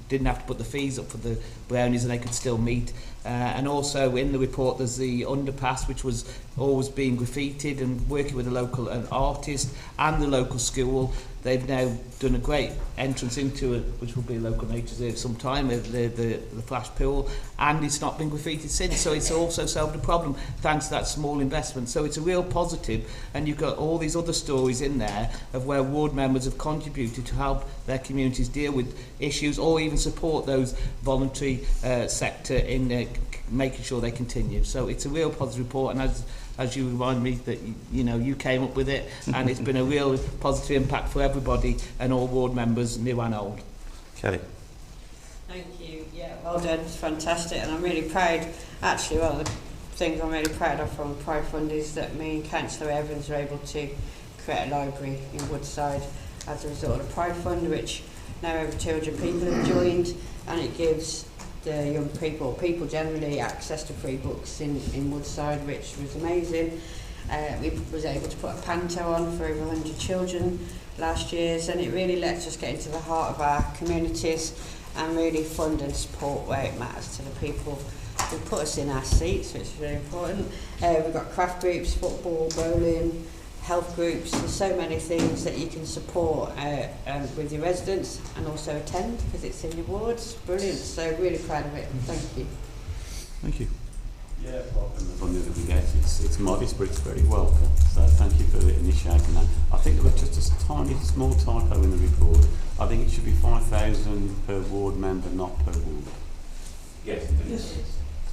Speaker 3: didn't have to put the fees up for the Brownies and they could still meet. And also in the report there's the underpass, which was always being graffitied, and working with a local artist and the local school, they've now done a great entrance into it, which will be a local nature reserve sometime, the flash pool, and it's not been graffitied since, so it's also solved a problem thanks to that small investment. So it's a real positive, and you've got all these other stories in there of where ward members have contributed to help their communities deal with issues or even support those voluntary sector in making sure they continue. So it's a real positive report, and as you remind me that you came up with it, and it's been a real positive impact for everybody and all ward members, new and old.
Speaker 11: Kelly.
Speaker 9: Thank you. Yeah, well done. It's fantastic, and I'm really proud. Actually, one of the things I'm really proud of from Pride Fund is that me and Councillor Evans were able to create a library in Woodside as a result of the Pride Fund, which now over 200 people have joined, and it gives the young people generally access to free books in Woodside, which was amazing. We was able to put a panto on for over 100 children last year, and it really lets us get into the heart of our communities and really fund and support where it matters to the people who put us in our seats, which is really important. We've got craft groups, football, bowling, health groups. There's so many things that you can support with your residents and also attend because it's in your wards. Brilliant. So really proud of it. Thank you.
Speaker 11: Thank you.
Speaker 5: Yeah, apart from the funding that we get, it's modest, but it's very welcome. So thank you for initiating that. I think there was just a tiny, small typo in the report. I think it should be 5,000 per ward member, not per ward.
Speaker 11: Yes.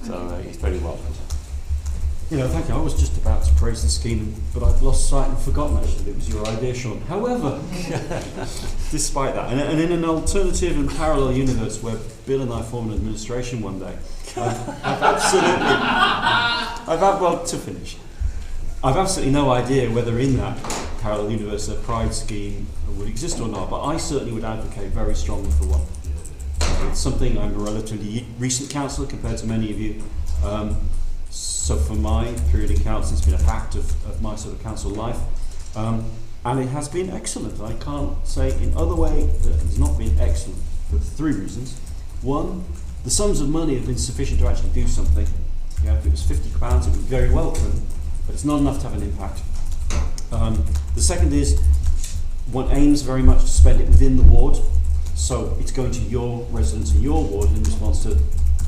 Speaker 5: So it's very welcome.
Speaker 6: Thank you. I was just about to praise the scheme, but I'd lost sight and forgotten actually that it was your idea, Sean. However, despite that, and in an alternative and parallel universe where Bill and I form an administration one day, I've absolutely no idea whether in that parallel universe a Pride scheme would exist or not, but I certainly would advocate very strongly for one. It's something, I'm a relatively recent councillor compared to many of you. So for my period in council, it's been a fact of my sort of council life, and it has been excellent. I can't say in other way that it has not been excellent for three reasons. One, the sums of money have been sufficient to actually do something. If it was £50, it would be very welcome, but it's not enough to have an impact. The second is one aims very much to spend it within the ward. So it's going to your residents in your ward in response to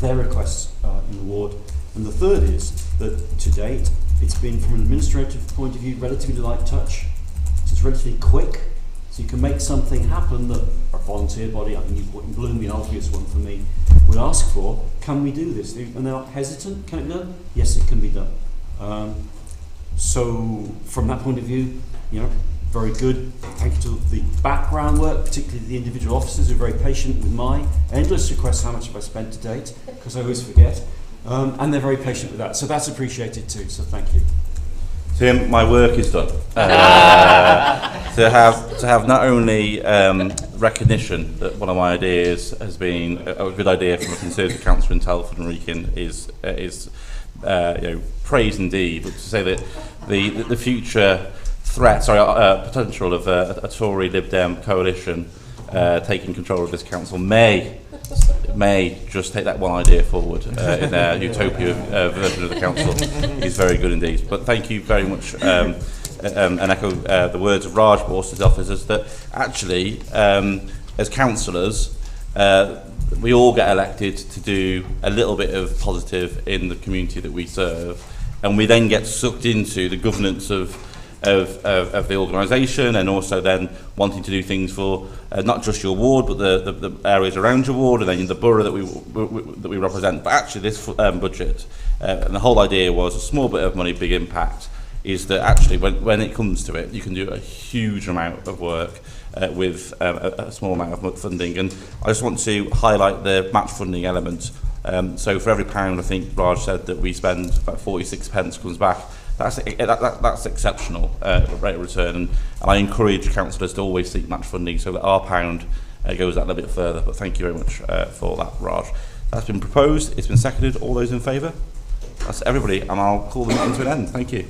Speaker 6: their requests in the ward. And the third is that to date, it's been, from an administrative point of view, relatively light touch. So it's relatively quick. So you can make something happen that a volunteer body, I can use what in Bloom, the obvious one for me, would ask for. Can we do this? And they're not hesitant. Can it be done? Yes, it can be done. So from that point of view, you know, very good. Thank you to the background work, particularly the individual officers who are very patient with my endless requests, how much have I spent to date, because I always forget. And they're very patient with that. So that's appreciated too, so thank you.
Speaker 11: Tim, my work is done. To have not only recognition that one of my ideas has been a good idea from a Conservative councillor in Telford and Wrekin is you know, praise indeed, but to say that the future threat, potential of a Tory Lib Dem coalition taking control of this council may just take that one idea forward in their utopia version of the council is very good indeed. But thank you very much, and echo the words of Raj Borst's officers that actually, as councillors, we all get elected to do a little bit of positive in the community that we serve, and we then get sucked into the governance of the organisation, and also then wanting to do things for not just your ward but the areas around your ward, and then the borough that we represent. But actually this budget, and the whole idea was a small bit of money, big impact, is that actually when it comes to it, you can do a huge amount of work with a small amount of funding. And I just want to highlight the match funding element. So for every pound, I think Raj said that we spend, about 46 pence comes back. That's exceptional rate of return, and I encourage councillors to always seek match funding so that our pound goes that little bit further. But thank you very much for that, Raj. That's been proposed, it's been seconded. All those in favour? That's everybody, and I'll call the meeting to an end. Thank you.